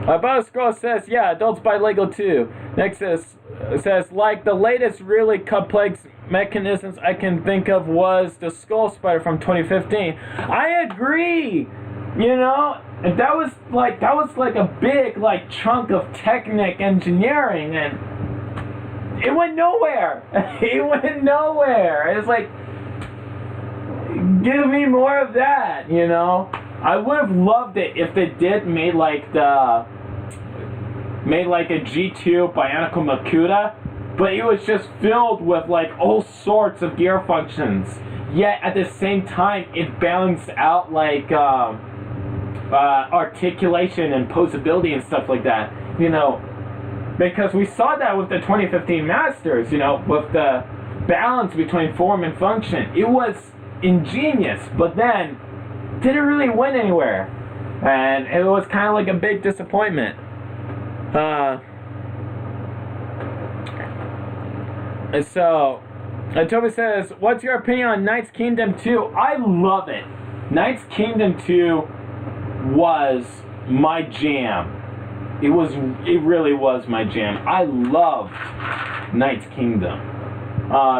Bosco says, yeah, adults buy Lego too. Next says, like the latest really complex mechanisms I can think of was the Skull Spider from 2015. I agree. You know, that was like a big chunk of Technic engineering, and it went nowhere. It's like, give me more of that, you know. I would have loved it if they did made like a G2 Bionicle Makuta, but it was just filled with all sorts of gear functions. Yet at the same time, it balanced out articulation and posability and stuff like that, you know, because we saw that with the 2015 Masters, you know, with the balance between form and function. It was ingenious, but then didn't really win anywhere, and it was kind of like a big disappointment. So Toby says, what's your opinion on Knight's Kingdom 2? I love it. Knight's Kingdom 2 was my jam. It really was my jam. I loved Knight's Kingdom.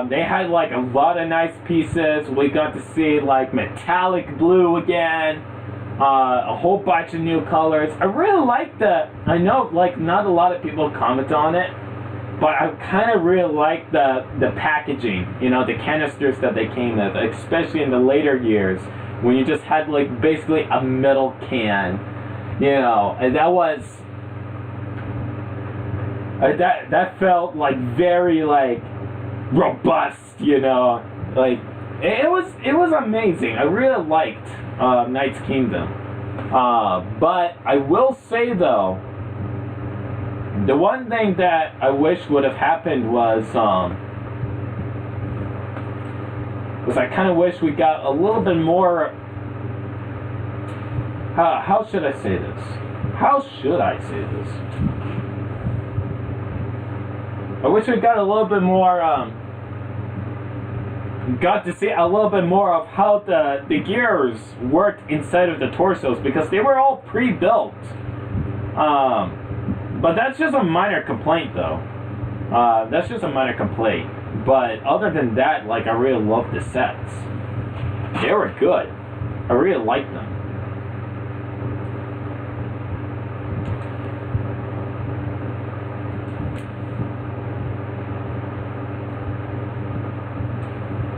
They had a lot of nice pieces. We got to see metallic blue again, a whole bunch of new colors. I really liked I know not a lot of people comment on it, but I kind of really liked the packaging, you know, the canisters that they came with, especially in the later years when you just had basically a metal can, you know, and that was that felt very robust, you know, it was amazing. I really liked Knight's Kingdom, but I will say though, the one thing that I wish would have happened was I kind of wish we got a little bit more. How should I say this? I wish we got a little bit more. Got to see a little bit more of how the gears worked inside of the torsos, because they were all pre-built. But that's just a minor complaint, though. But other than that, I really loved the sets. They were good. I really liked them.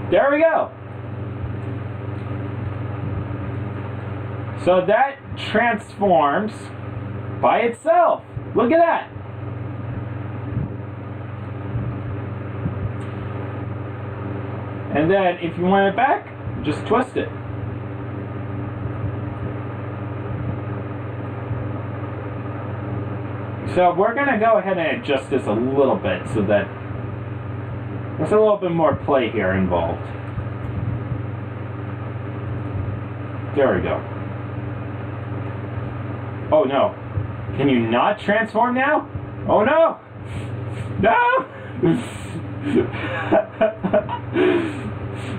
There we go. So that transforms by itself. Look at that. And then if you want it back, just twist it. So we're going to go ahead and adjust this a little bit so that There's a little bit more play here involved. There we go. Oh no. Can you not transform now? Oh no! No!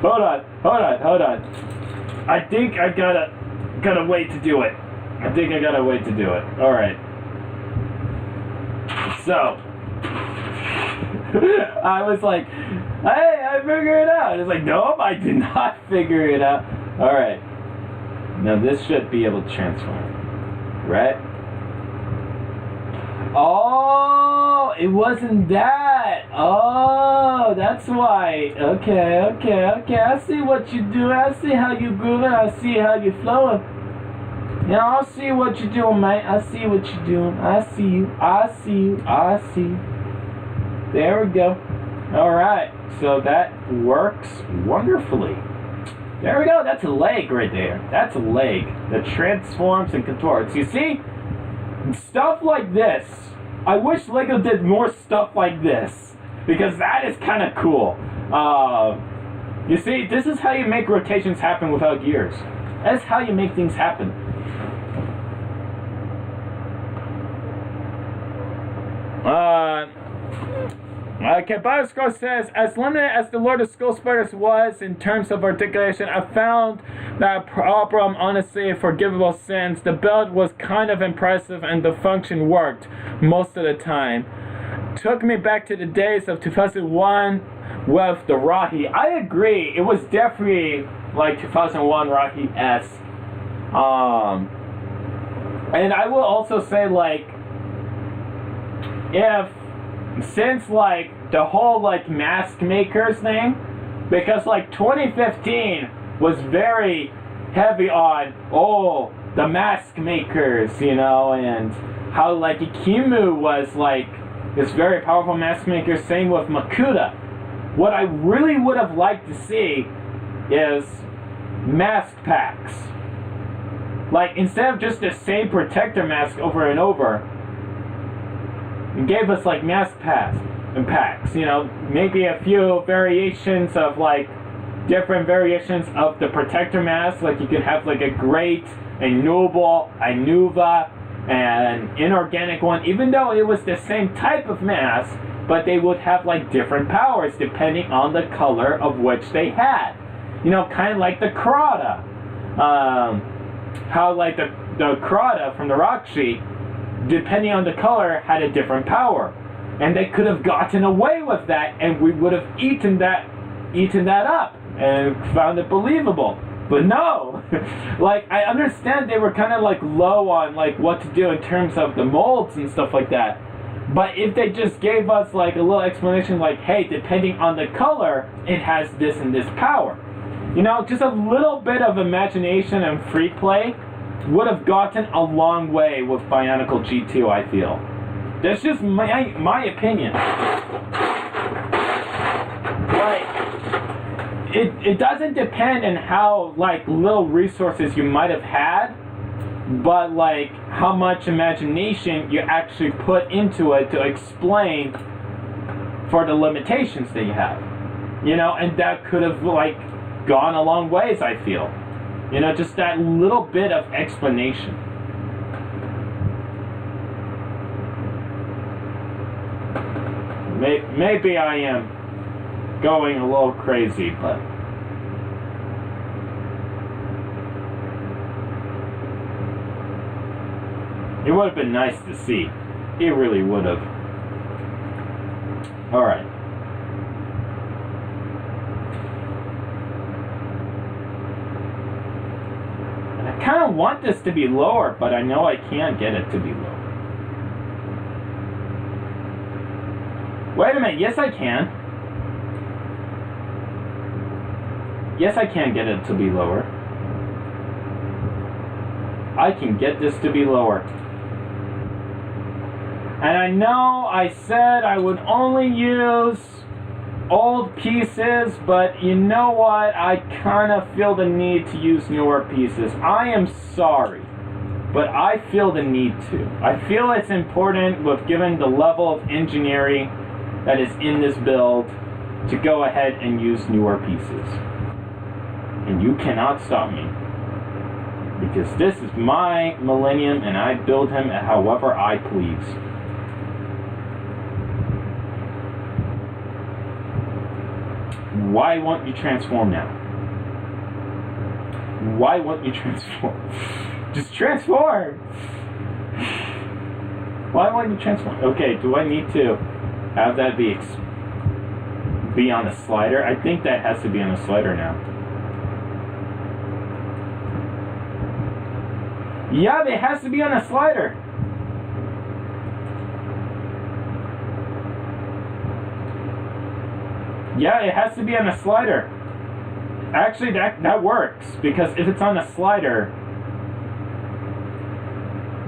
Hold on. I think I gotta wait to do it. Alright. So I was like, hey, I figured it out. It's like, nope, I did not figure it out. Alright. Now this should be able to transform. Right? Oh, it wasn't that. Oh, that's why. Okay. I see what you do. I see how you grooving. I see how you flowing. Yeah, I see what you're doing, mate. I see what you're doing. I see you. There we go. Alright, so that works wonderfully. There we go. That's a leg right there. That's a leg that transforms and contorts. You see? Stuff like this. I wish LEGO did more stuff like this, because that is kind of cool. You see, this is how you make rotations happen without gears. That's how you make things happen. Okay, Bioscore says, as limited as the Lord of Skull Spiders was in terms of articulation, I found that problem honestly a forgivable since the build was kind of impressive and the function worked most of the time. Took me back to the days of 2001 with the Rahi. I agree, it was definitely like 2001 Rahi-esque. And I will also say, like, since like the whole like mask makers thing, because like 2015 was very heavy on the mask makers, you know, and how like Ikimu was like this very powerful mask maker. Same with Makuta. What I really would have liked to see is mask packs. Like, instead of just the same protector mask over and over, it gave us like mask packs, you know, maybe a few variations of like different variations of the protector mask. Like you could have like a great, a noble, a nuva, and an inorganic one, even though it was the same type of mask, but they would have like different powers depending on the color of which they had. You know, kind of like the Krata. How like the Krata from the rock sheet, depending on the color, had a different power. And they could have gotten away with that, and we would have eaten that up and found it believable. But no, like, I understand they were kind of like low on like what to do in terms of the molds and stuff like that. But if they just gave us like a little explanation like, hey, depending on the color, it has this and this power. You know, just a little bit of imagination and free play would have gotten a long way with Bionicle G2, I feel. That's just my opinion. Like, it doesn't depend on how like little resources you might have had, but like how much imagination you actually put into it to explain for the limitations that you have. You know, and that could have like gone a long ways, I feel. You know, just that little bit of explanation. Maybe I am going a little crazy, but it would have been nice to see. It really would have. Alright. I kind of want this to be lower, but I know I can't get it to be lower. Wait a minute, yes I can. Yes, I can get it to be lower. I can get this to be lower. And I know I said I would only use old pieces, but you know what? I kind of feel the need to use newer pieces. I am sorry, but I feel the need to. I feel it's important with given the level of engineering that is in this build to go ahead and use newer pieces. And you cannot stop me. Because this is my Millennium and I build him however I please. Why won't you transform now? Why won't you transform? Just transform! Why won't you transform? Okay, do I need to have that be on a slider? I think that has to be on a slider now. Yeah, it has to be on a slider. Yeah, it has to be on a slider. Actually, that works, because if it's on a slider,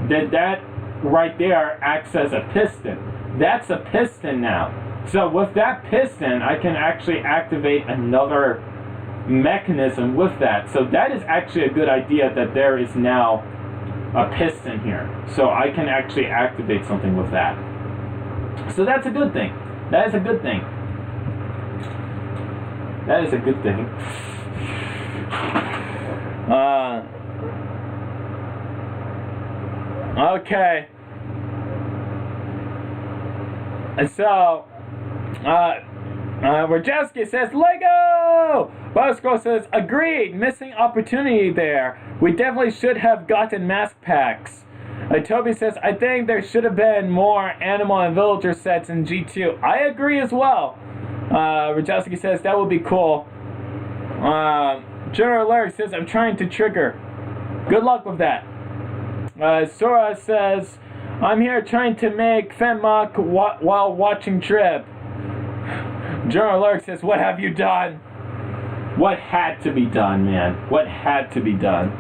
then that right there acts as a piston. That's a piston now. So with that piston, I can actually activate another mechanism with that. So that is actually a good idea, that there is now a piston here. So I can actually activate something with that. So that's a good thing. That is a good thing. That is a good thing. Okay. And so, Rajewski says, Lego! Bosco says, agreed, missing opportunity there. We definitely should have gotten mask packs. Toby says, I think there should have been more animal and villager sets in G2. I agree as well. Rajewski says, that would be cool. General Alert says, I'm trying to trigger. Good luck with that. Sora says, I'm here trying to make FemMock while watching Trip. General Alert says, what have you done? What had to be done, man? What had to be done?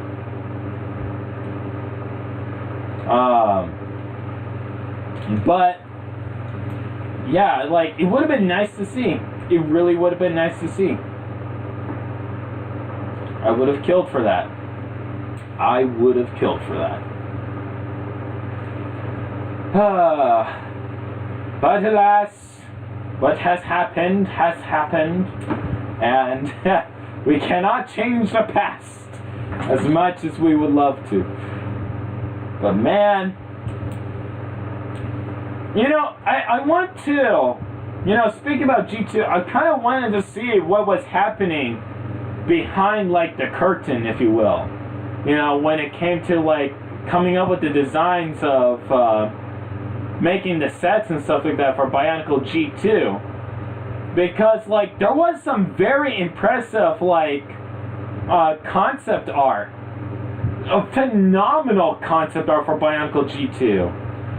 But yeah, like, it would have been nice to see. It really would have been nice to see. I would have killed for that. I would have killed for that. But alas, what has happened has happened, and we cannot change the past as much as we would love to. But man, you know, I want to, you know, speak about G2, I kind of wanted to see what was happening behind, like, the curtain, if you will. You know, when it came to, like, coming up with the designs of making the sets and stuff like that for Bionicle G2. Because, like, there was some very impressive, like, concept art. A phenomenal concept art for Bionicle G2.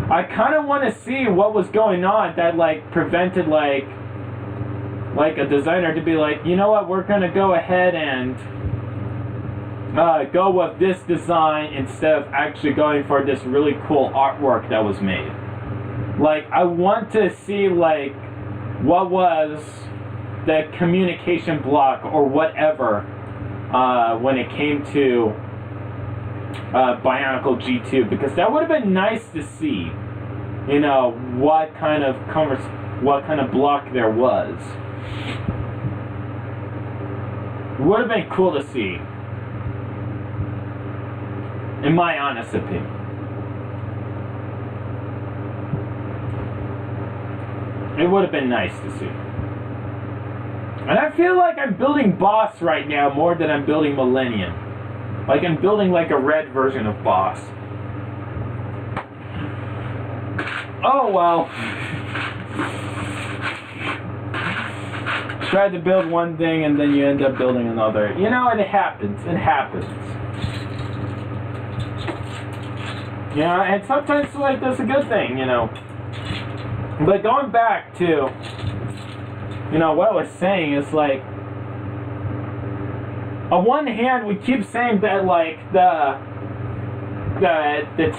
I kind of want to see what was going on that, like, prevented, like a designer to be like, you know what, we're going to go ahead and go with this design instead of actually going for this really cool artwork that was made. Like, I want to see, like, what was the communication block or whatever when it came to Bionicle G2, because that would have been nice to see, you know, what kind of block there was. It would have been cool to see, in my honest opinion. It would have been nice to see. And I feel like I'm building Boss right now more than I'm building Millennium. Like, I'm building, like, a red version of Boss. Oh, well. Try to build one thing and then you end up building another. You know, it happens. It happens. You know, and sometimes, like, that's a good thing, you know. But going back to, you know, what I was saying is, like, on one hand, we keep saying that, like, the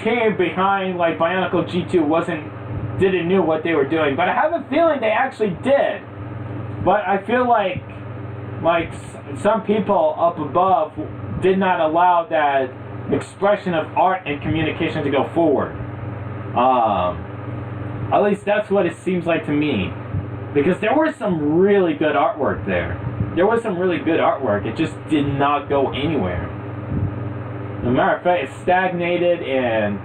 team behind, like, Bionicle G2 didn't know what they were doing, but I have a feeling they actually did. But I feel like some people up above did not allow that expression of art and communication to go forward. At least that's what it seems like to me. Because there was some really good artwork there. There was some really good artwork. It just did not go anywhere. As a matter of fact, it stagnated, and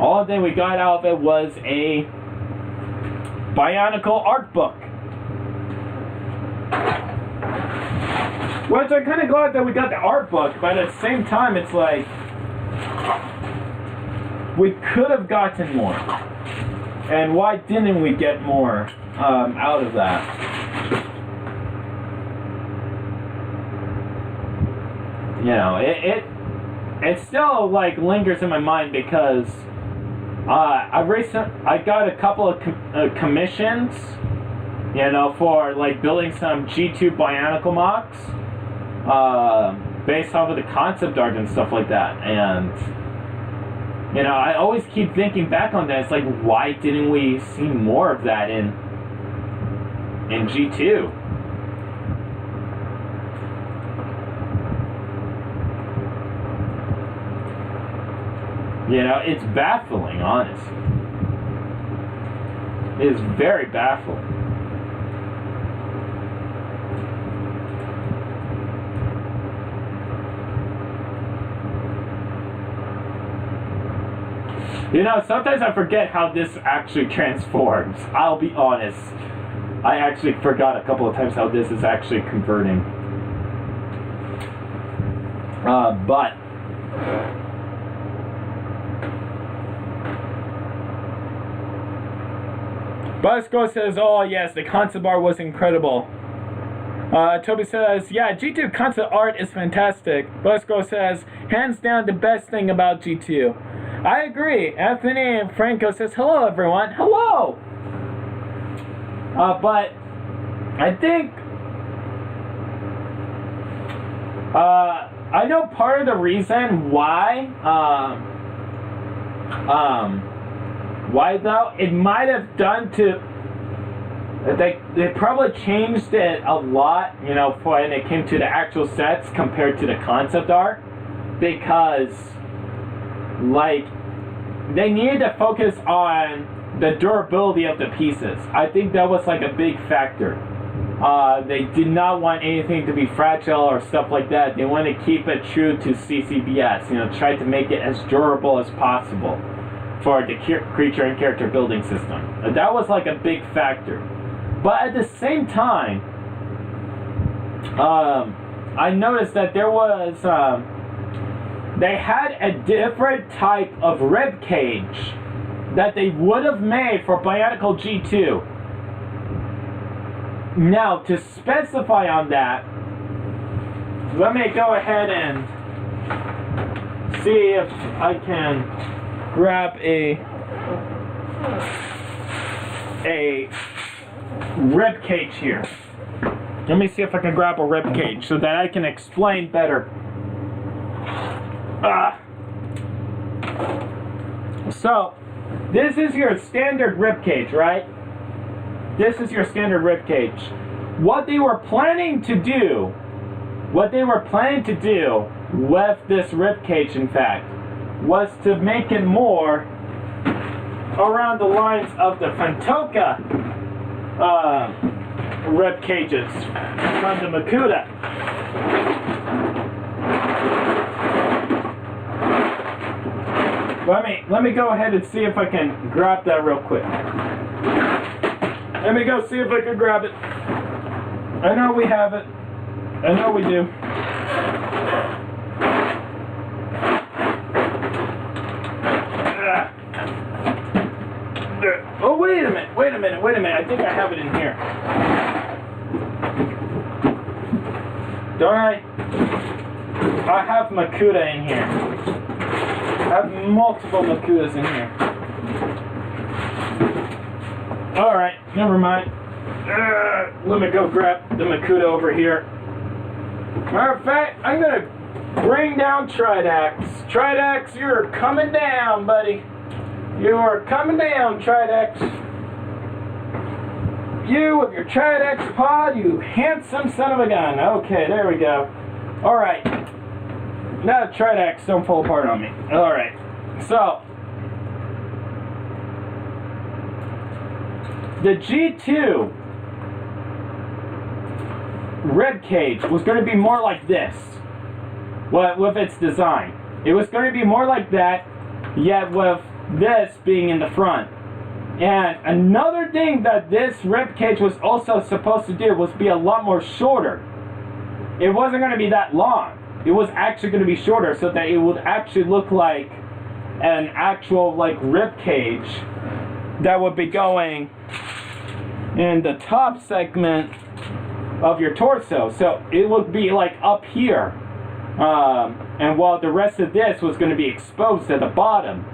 all that we got out of it was a Bionicle art book. Which I'm kind of glad that we got the art book, but at the same time, it's like we could have gotten more. And why didn't we get more out of that? You know, it still like lingers in my mind because I got a couple of commissions, you know, for like building some G2 Bionicle MOCs, based off of the concept art and stuff like that. And you know, I always keep thinking back on that. It's like, why didn't we see more of that in G2? You know, it's baffling, honestly. It is very baffling. You know, sometimes I forget how this actually transforms. I'll be honest. I actually forgot a couple of times how this is actually converting. But Buzzco says, oh yes, the concept art was incredible. Toby says, yeah, G2 concept art is fantastic. Buzzco says, hands down the best thing about G2. I agree. Anthony Franco says, hello everyone. Hello! But I think I know part of the reason why though, it might have done to they probably changed it a lot, you know, for when it came to the actual sets compared to the concept art, because like they needed to focus on the durability of the pieces. I think that was like a big factor. They did not want anything to be fragile or stuff like that. They wanted to keep it true to CCBS, you know, try to make it as durable as possible for the creature and character building system. That was like a big factor. But at the same time, I noticed that there was they had a different type of rib cage that they would have made for Bionicle G2. Now, to specify on that, let me go ahead and see if I can grab a rib cage here. Let me see if I can grab a rib cage so that I can explain better. So, this is your standard rib cage, right? This is your standard rib cage. What they were planning to do with this rib cage, in fact, was to make it more around the lines of the Fantoka rib cages from the Makuta. Let me go ahead and see if I can grab that real quick. Let me go see if I can grab it. I know we have it. I know we do. Oh, wait a minute. I think I have it in here. Don't I? I have Makuta in here. I have multiple Makutas in here. Alright, never mind. Let me go grab the Makuta over here. Matter of fact, I'm gonna bring down Tridax. Tridax, you're coming down, buddy. You are coming down, Tridax. You with your Tridax pod, you handsome son of a gun. Okay, there we go. Alright. Now Tridax don't fall apart on me. Alright. So, the G2 rib cage was going to be more like this, with its design. It was going to be more like that, yet with this being in the front. And another thing that this rib cage was also supposed to do was be a lot more shorter. It wasn't going to be that long. It was actually going to be shorter so that it would actually look like an actual like rib cage that would be going in the top segment of your torso. So it would be like up here. And while the rest of this was going to be exposed at the bottom,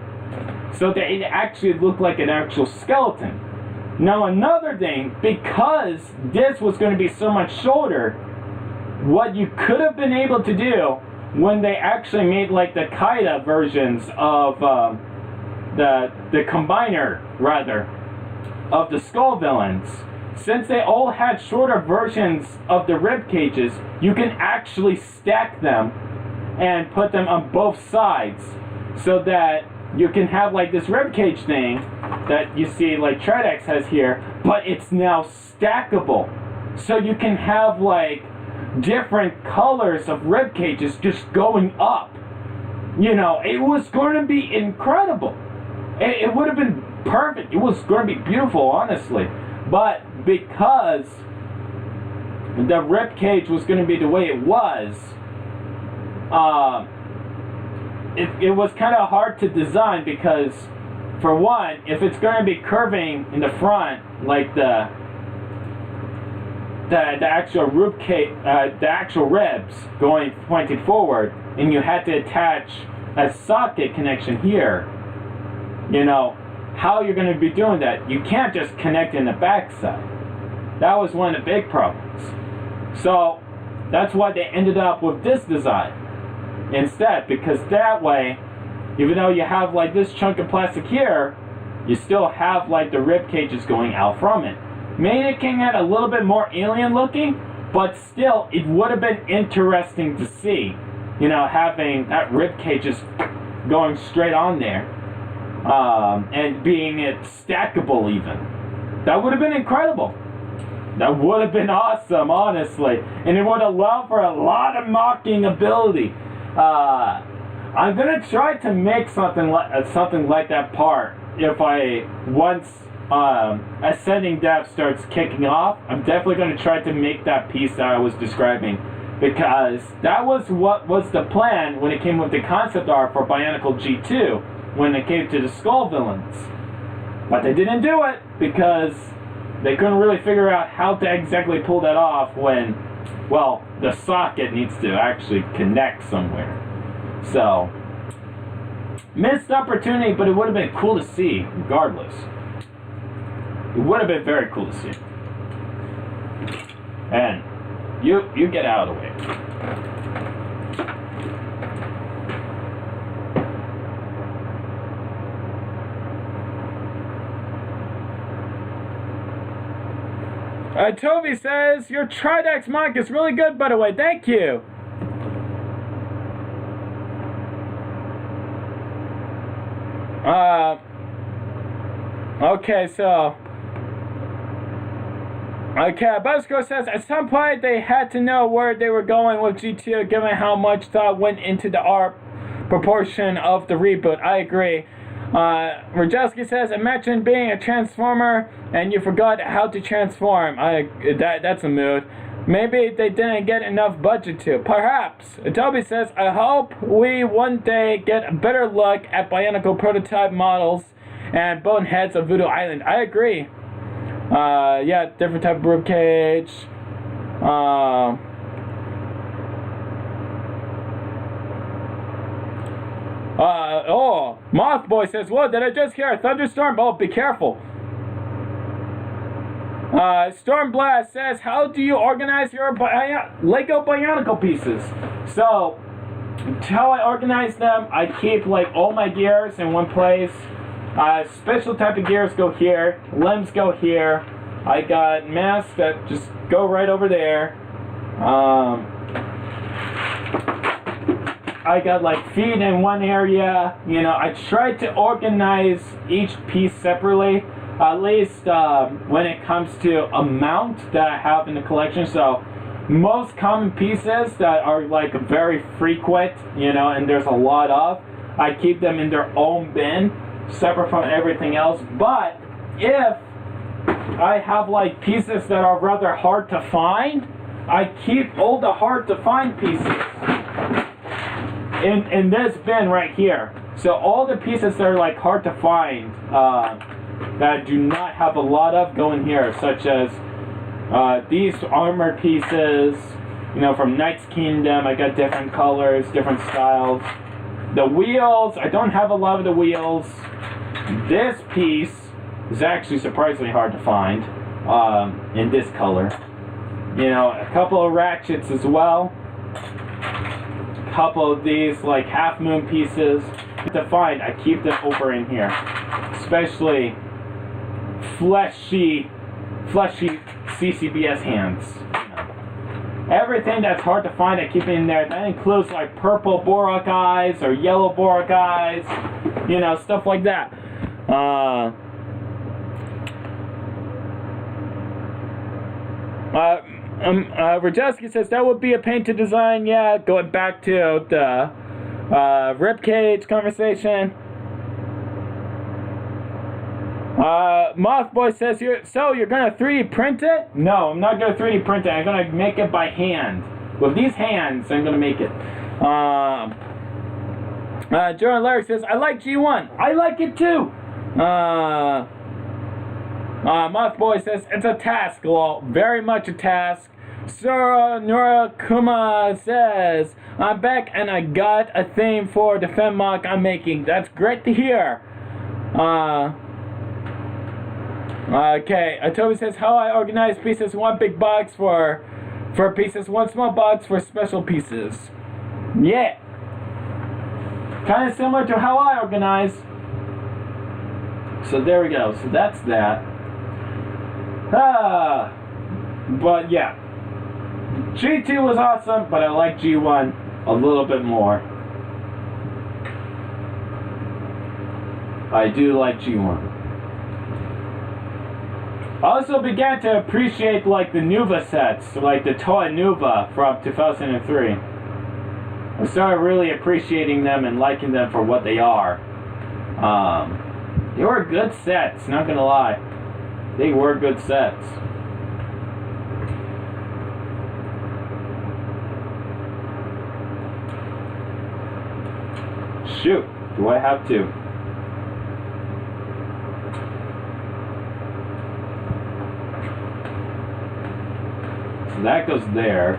so that it actually looked like an actual skeleton. Now another thing, because this was going to be so much shorter, what you could have been able to do when they actually made like the Kaida versions of the combiner, rather, of the skull villains, since they all had shorter versions of the rib cages, you can actually stack them and put them on both sides so that you can have like this ribcage thing that you see like Tredex has here, but it's now stackable. So you can have like different colors of rib cages just going up. You know, it was going to be incredible. It would have been perfect. It was going to be beautiful, honestly. But because the ribcage was going to be the way it was, it was kind of hard to design because, for one, if it's going to be curving in the front, like the actual the actual ribs pointed forward, and you had to attach a socket connection here, you know, how you're going to be doing that? You can't just connect in the backside. That was one of the big problems. So that's why they ended up with this design instead, because that way, even though you have like this chunk of plastic here, you still have like the rib cages going out from it. Making it a little bit more alien looking, but still it would have been interesting to see, you know, having that rib cage just going straight on there, and being it stackable even. That would have been incredible. That would have been awesome, honestly, and it would allow for a lot of mocking ability. I'm gonna try to make something like that part if once Ascending Death starts kicking off. I'm definitely gonna try to make that piece that I was describing, because that was what was the plan when it came with the concept art for Bionicle G2 when it came to the skull villains. But they didn't do it because they couldn't really figure out how to exactly pull that off when, well, the socket needs to actually connect somewhere. So, missed opportunity, but it would have been cool to see, regardless. It would have been very cool to see. And you get out of the way. Toby says, your Tridex mic is really good, by the way. Thank you. Okay, so... Okay, Busco says, at some point they had to know where they were going with G2, given how much thought went into the art proportion of the reboot. I agree. Rajelski says, imagine being a transformer and you forgot how to transform. That's a mood. Maybe they didn't get enough budget to. Perhaps. Adobe says, I hope we one day get a better look at Bionicle prototype models and boneheads of Voodoo Island. I agree. Yeah, different type of ribcage. Oh, Mothboy says, whoa, did I just hear a thunderstorm? Oh, be careful. Stormblast says, how do you organize your Lego Bionicle pieces? So, how I organize them, I keep like all my gears in one place. Special type of gears go here, limbs go here. I got masks that just go right over there. I got like feet in one area. You know, I tried to organize each piece separately, at least when it comes to amount that I have in the collection. So most common pieces that are like very frequent, you know, and there's a lot of, I keep them in their own bin, separate from everything else. But if I have like pieces that are rather hard to find, I keep all the hard to find pieces in this bin right here. So all the pieces that are like hard to find, that I do not have a lot of, go in here, such as these armor pieces, you know, from Knight's Kingdom. I got different colors, different styles. The wheels, I don't have a lot of the wheels. This piece is actually surprisingly hard to find in this color. You know, a couple of ratchets as well. A couple of these like half moon pieces. To find, I keep them over in here. Especially fleshy CCBS hands. You know. Everything that's hard to find, I keep in there. That includes like purple Borak eyes or yellow Borak eyes. You know, stuff like that. Rajeski says that would be a pain to design. Yeah, going back to the ribcage conversation. Mothboy says, you're gonna 3D print it? No, I'm not gonna 3D print it. I'm gonna make it by hand. With these hands, I'm gonna make it. Jordan Larry says, I like G1. I like it too. Mothboy says, it's a task. Well, very much a task. Sora Nora Kuma says, I'm back and I got a theme for the FemMock I'm making. That's great to hear. Okay, Toby says, how I organize pieces, one big box for pieces, one small box for special pieces. Yeah. Kind of similar to how I organize. So there we go. So that's that. But yeah. G2 was awesome, but I like G1 a little bit more. I do like G1. I also began to appreciate like the Nuva sets, like the Toa Nuva from 2003. I started really appreciating them and liking them for what they are. They were good sets, not gonna lie. They were good sets. Shoot, do I have to? So that goes there.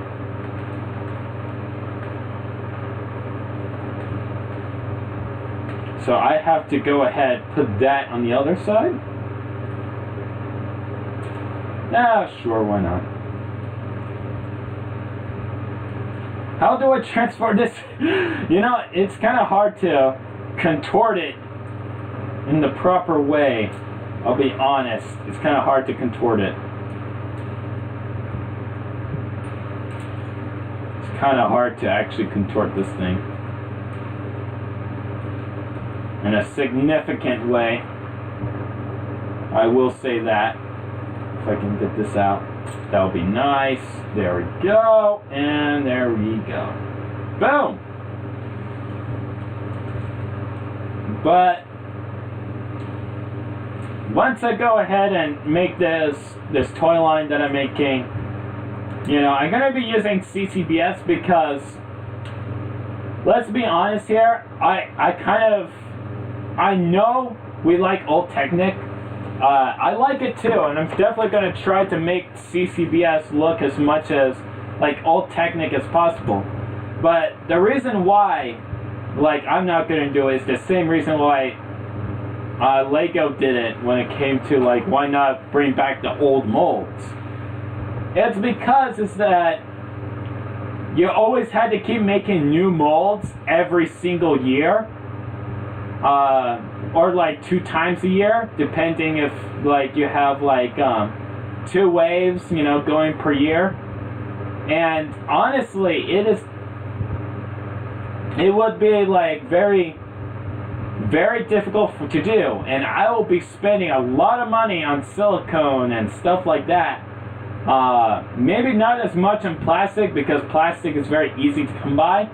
So I have to go ahead, put that on the other side? Ah, sure, why not? How do I transfer this? You know, it's kind of hard to contort it in the proper way. I'll be honest. It's kind of hard to contort it. It's kind of hard to actually contort this thing in a significant way. I will say that. If I can get this out, that'll be nice. There we go, and there we go. Boom! But once I go ahead and make this toy line that I'm making, you know, I'm gonna be using CCBS because, let's be honest here, I know we like Old Technic. I like it too, and I'm definitely going to try to make CCBS look as much as like Old Technic as possible. But the reason why, like, I'm not going to do it is the same reason why Lego did it when it came to like, why not bring back the old molds? It's because it's that you always had to keep making new molds every single year. Or like 2 times a year, depending if like you have like 2 waves, you know, going per year. And honestly, it would be like very, very difficult to do, and I will be spending a lot of money on silicone and stuff like that Maybe not as much in plastic because plastic is very easy to come by,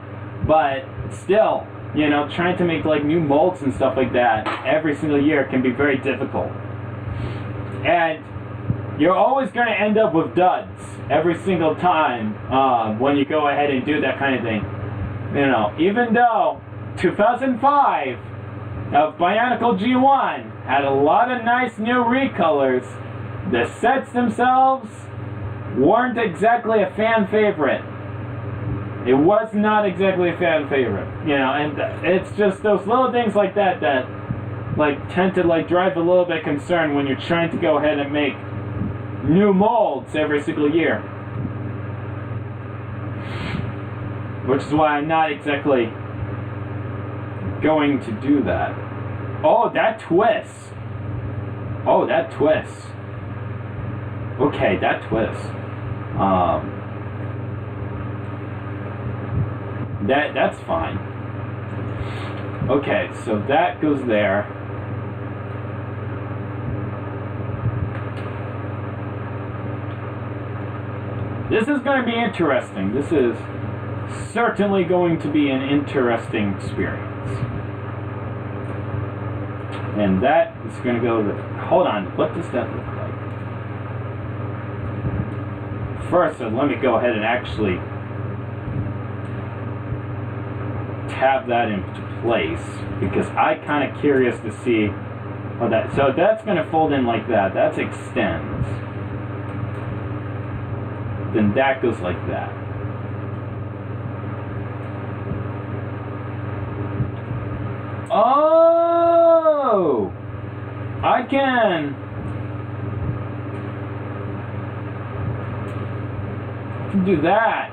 but still, you know, trying to make like new molds and stuff like that every single year can be very difficult. And you're always going to end up with duds every single time when you go ahead and do that kind of thing. You know, even though 2005 of Bionicle G1 had a lot of nice new recolors, the sets themselves weren't exactly a fan favorite. It was not exactly a fan favorite, you know, and it's just those little things like that that like tend to like drive a little bit concerned when you're trying to go ahead and make new molds every single year. Which is why I'm not exactly going to do that. Oh, that twist. Oh, that twist. Okay, that twist. That's fine. Okay, so that goes there. This is going to be interesting. This is certainly going to be an interesting experience. And that is going to go... Hold on, what does that look like? First, let me go ahead and actually tab that into place, because I'm kind of curious to see how that... So that's going to fold in like that. That extends. Then that goes like that. Oh! I can do that.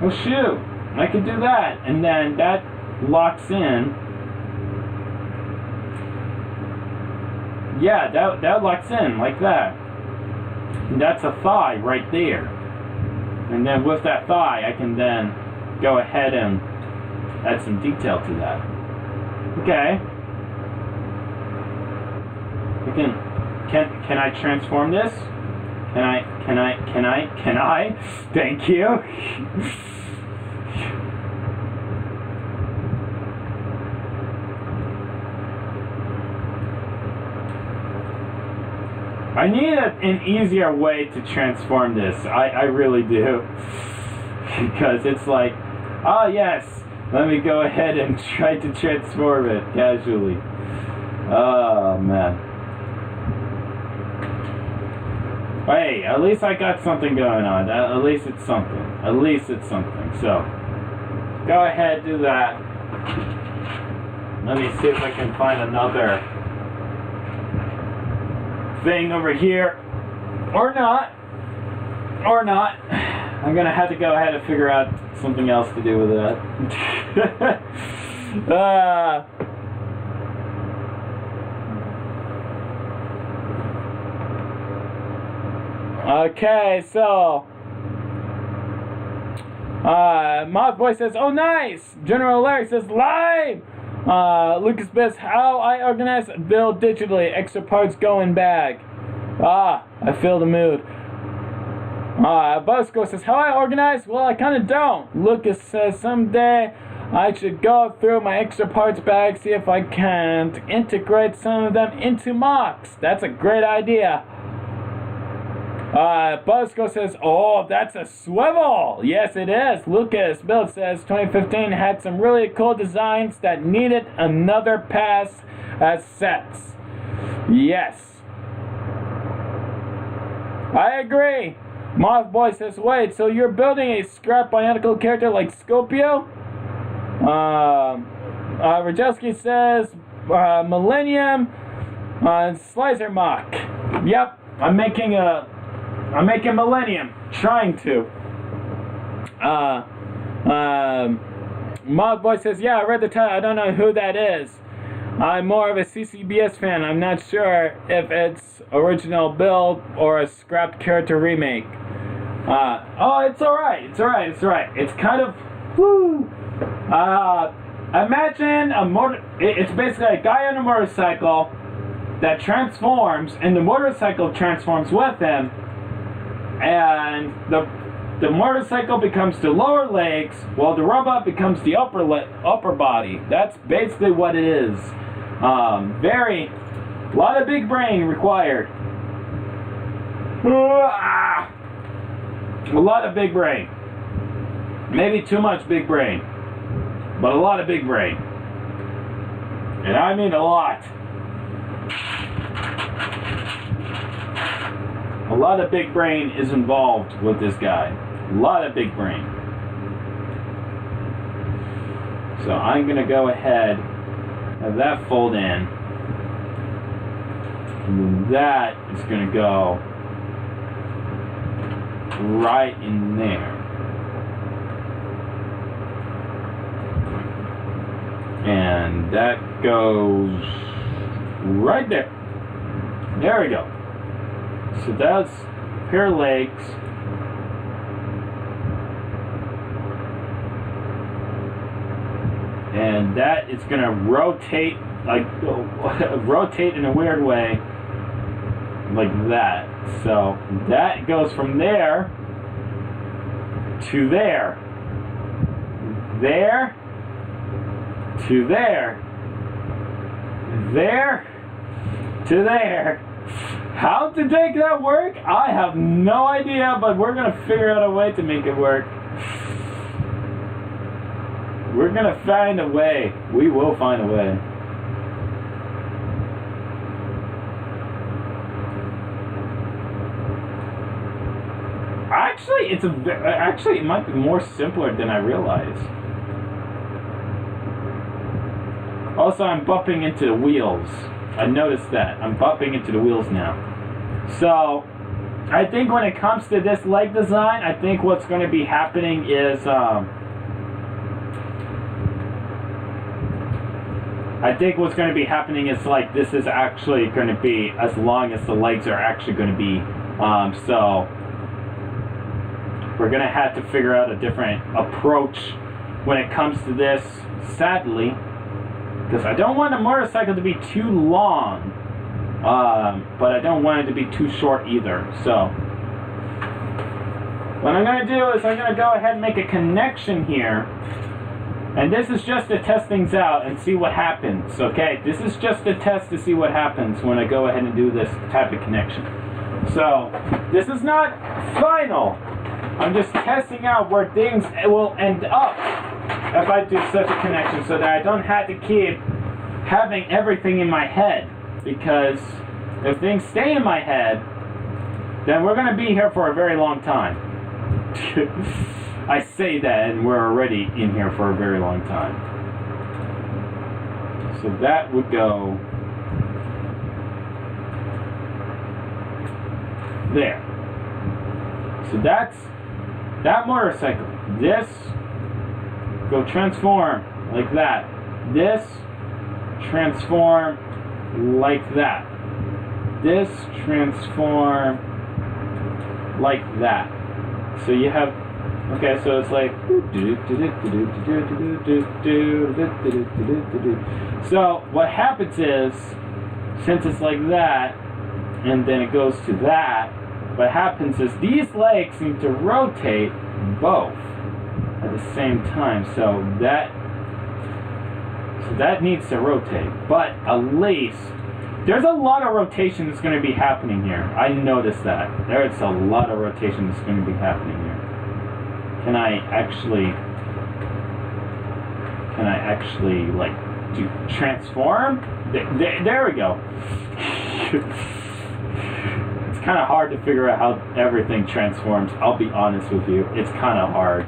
Oh shoot, I can do that. And then that locks in. Yeah, that locks in like that. And that's a thigh right there. And then with that thigh, I can then go ahead and add some detail to that. Okay. Can I transform this? Can I? Thank you. I need an easier way to transform this. I really do. Because it's like, oh yes, let me go ahead and try to transform it casually. Oh man. Hey, at least I got something going on. At least it's something. At least it's something. So, go ahead, do that. Let me see if I can find another thing over here. Or not. Or not. I'm gonna have to go ahead and figure out something else to do with that. Okay, so Mod Boy says, oh nice! General Larry says, live! Lucas Biss, how I organize build digitally, extra parts go in bag. I feel the mood. Bosco says, how I organize? Well, I kinda don't. Lucas says, someday I should go through my extra parts bag, see if I can integrate some of them into MOCs. That's a great idea. Bosco says, oh, that's a swivel. Yes, it is. Lucas Bill says, 2015 had some really cool designs that needed another pass as sets. Yes. I agree. Moth Boy says, wait, so you're building a scrap Bionicle character like Scopio? Rajelski says, Millennium, Slizer MOC. Yep, I'm making Millennium. Trying to. Moth Boy says, yeah, I read the title. I don't know who that is. I'm more of a CCBS fan. I'm not sure if it's original build or a scrapped character remake. Oh, it's alright. It's alright. It's alright. It's kind of, imagine a it's basically a guy on a motorcycle that transforms, and the motorcycle transforms with him, and the motorcycle becomes the lower legs, while the robot becomes the upper body. That's basically what it is. A lot of big brain required. A lot of big brain. Maybe too much big brain, but a lot of big brain. And I mean a lot. A lot of big brain is involved with this guy. A lot of big brain. So I'm going to go ahead, have that fold in. And that is going to go right in there. And that goes right there. There we go. So that's a pair of legs. And that is going to rotate, like, rotate in a weird way, like that. So that goes from there to there. There to there. There to there. How to make that work? I have no idea, but we're going to figure out a way to make it work. We're going to find a way. We will find a way. Actually, it might be more simpler than I realized. Also, I'm bumping into the wheels. I noticed that. I'm bumping into the wheels now. So, I think when it comes to this leg design, I think what's going to be happening is, like, this is actually going to be as long as the legs are actually going to be. So, we're going to have to figure out a different approach when it comes to this, sadly. Because I don't want a motorcycle to be too long, but I don't want it to be too short either. So, what I'm going to do is I'm going to go ahead and make a connection here. And this is just to test things out and see what happens, okay? This is just a test to see what happens when I go ahead and do this type of connection. So, this is not final. I'm just testing out where things will end up if I do such a connection, so that I don't have to keep having everything in my head. Because if things stay in my head, then we're going to be here for a very long time. I say that and we're already in here for a very long time. So that would go there. So that's that motorcycle. This go transform like that. This transform like that. This transform like that. So you have, okay, so it's like, so what happens is, since it's like that, and then it goes to that, what happens is these legs need to rotate both at the same time. So that needs to rotate. But at least there's a lot of rotation that's going to be happening here. I noticed that. There's a lot of rotation that's going to be happening here. Can I actually like do transform? There we go. It's kind of hard to figure out how everything transforms. I'll be honest with you. It's kind of hard.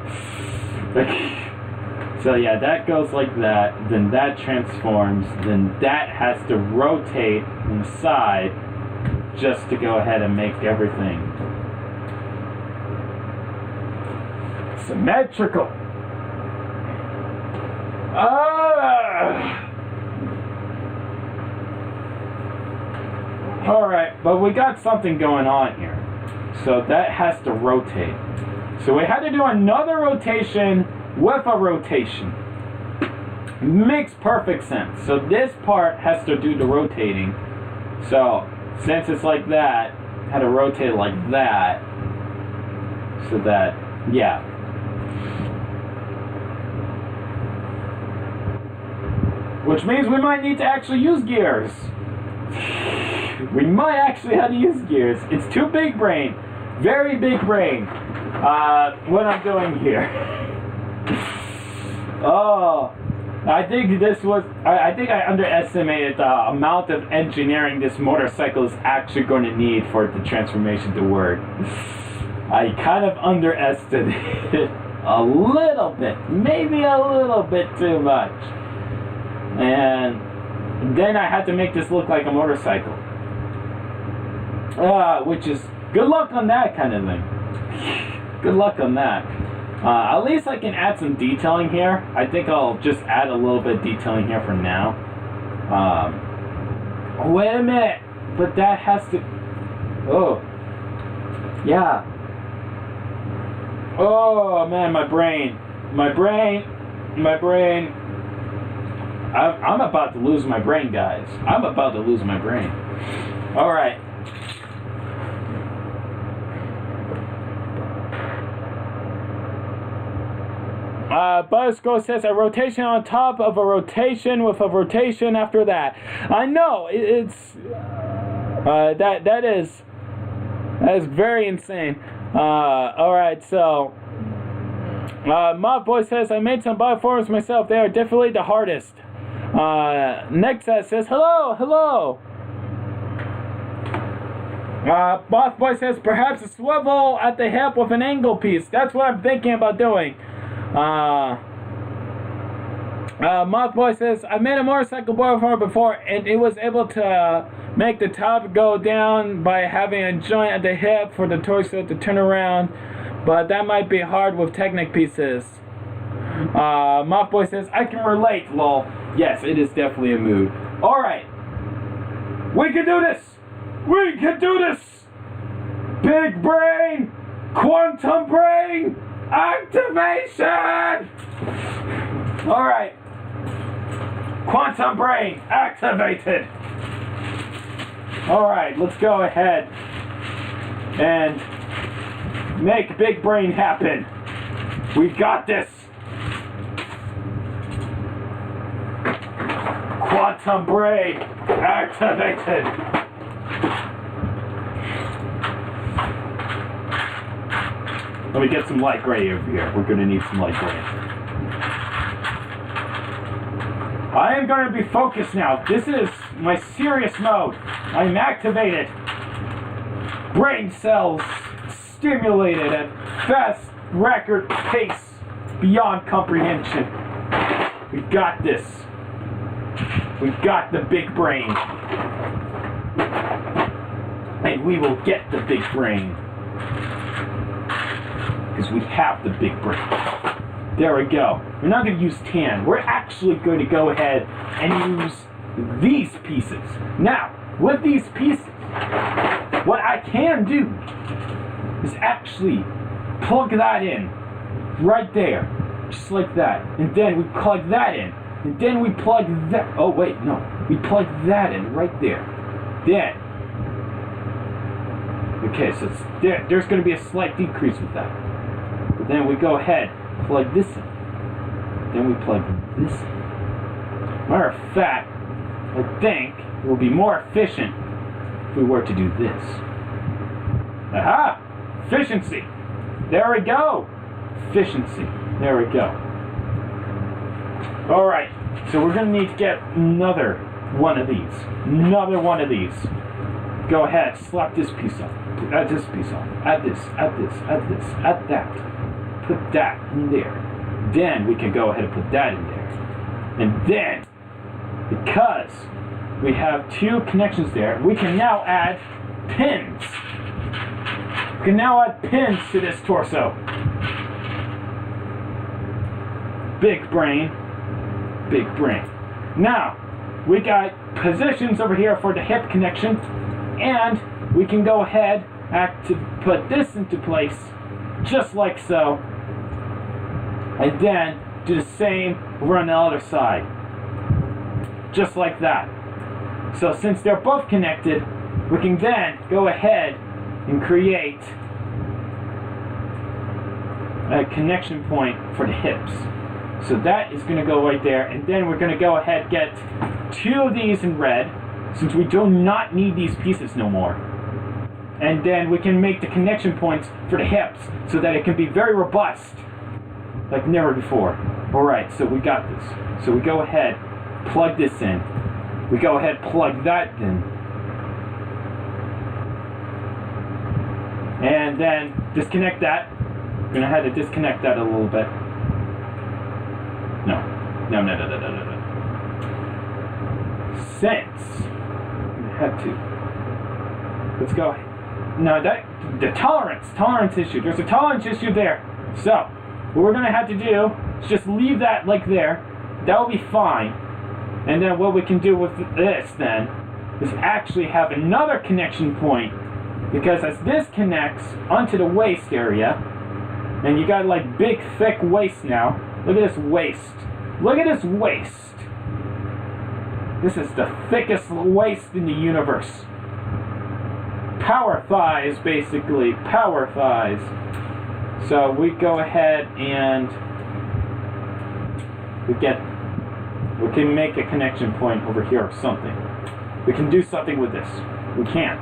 So yeah, that goes like that. Then that transforms. Then that has to rotate on the side just to go ahead and make everything symmetrical. Alright, but we got something going on here. So that has to rotate. So we had to do another rotation with a rotation. Makes perfect sense. So this part has to do the rotating. So, since it's like that, I had to rotate it like that. So that, yeah. Which means we might need to actually use gears. We might actually have to use gears. It's too big brain. Very big brain. What I'm doing here. Oh, I think this was, I think I underestimated the amount of engineering this motorcycle is actually going to need for the transformation to work. I kind of underestimated a little bit, maybe a little bit too much. And then I had to make this look like a motorcycle. Which is, good luck on that kind of thing. Good luck on that. At least I can add some detailing here. I think I'll just add a little bit of detailing here for now. Wait a minute. But that has to... Oh. Yeah. Oh, man, my brain. My brain. My brain. I'm about to lose my brain, guys. I'm about to lose my brain. Alright. Buzzgo says a rotation on top of a rotation with a rotation after that. I know it's that is very insane. All right, so Mob Boy says I made some bioforms myself. They are definitely the hardest. Nexa says hello. Moth Boy says perhaps a swivel at the hip with an angle piece. That's what I'm thinking about doing. Moth Boy says I made a motorcycle bioform before and it was able to make the top go down by having a joint at the hip for the torso to turn around, but that might be hard with Technic pieces. Moth Boy says I can relate, lol. Yes, it is definitely a mood. Alright. We can do this! We can do this! Big brain! Quantum brain! Activation! Alright. Quantum brain activated! Alright, let's go ahead and make big brain happen. We got this! Quantum brain activated! Let me get some light gray over here. We're gonna need some light gray. I am gonna be focused now. This is my serious mode. I'm activated. Brain cells stimulated at fast record pace beyond comprehension. We got this. We got the big brain. And we will get the big brain. Because we have the big brain. There we go. We're not going to use tan. We're actually going to go ahead and use these pieces. Now, with these pieces, what I can do is actually plug that in right there. Just like that. And then we plug that in. And then we plug that... Oh, wait, no. We plug that in right there. Then... Okay, so there's going to be a slight decrease with that. But then we go ahead, plug this in. Then we plug this in. Matter of fact, I think it will be more efficient if we were to do this. Aha! Efficiency! There we go! Efficiency. There we go. Alright, so we're going to need to get another one of these. Another one of these. Go ahead, slap this piece on. Add this piece on. Add this, add this, add this, add that. Put that in there. Then we can go ahead and put that in there. And then, because we have two connections there, we can now add pins. We can now add pins to this torso. Big brain. Big brain. Now, we got positions over here for the hip connection, and we can go ahead to put this into place, just like so, and then do the same over on the other side, just like that. So since they're both connected, we can then go ahead and create a connection point for the hips. So that is going to go right there, and then we're going to go ahead and get 2 of these in red, since we do not need these pieces no more. And then we can make the connection points for the hips so that it can be very robust, like never before. Alright, so we got this. So we go ahead, plug this in. We go ahead, plug that in. And then disconnect that. We're going to have to disconnect that a little bit. No. Since we had to. Let's go. No, the tolerance issue. There's a tolerance issue there. So, what we're going to have to do is just leave that like there. That will be fine. And then what we can do with this then is actually have another connection point, because as this connects onto the waist area, and you got like big thick waist now. Look at this waist. Look at this waist. This is the thickest waist in the universe. Power thighs, basically. Power thighs. So we go ahead and we can make a connection point over here or something. We can do something with this. We can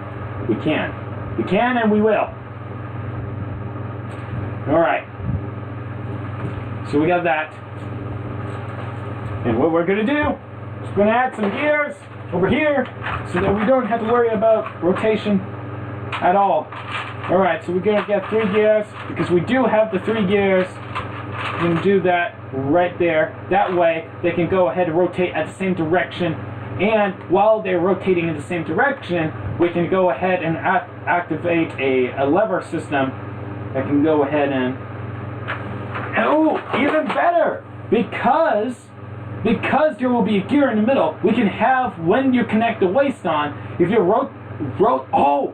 and we will. Alright. So we got that. And what we're going to do is we're going to add some gears over here so that we don't have to worry about rotation at all. Alright, so we're going to get 3 gears because we do have the 3 gears. We can do that right there. That way they can go ahead and rotate at the same direction. And while they're rotating in the same direction, we can go ahead and activate a lever system that can go ahead and... Oh, even better! Because there will be a gear in the middle, we can have, when you connect the waist on, if you oh!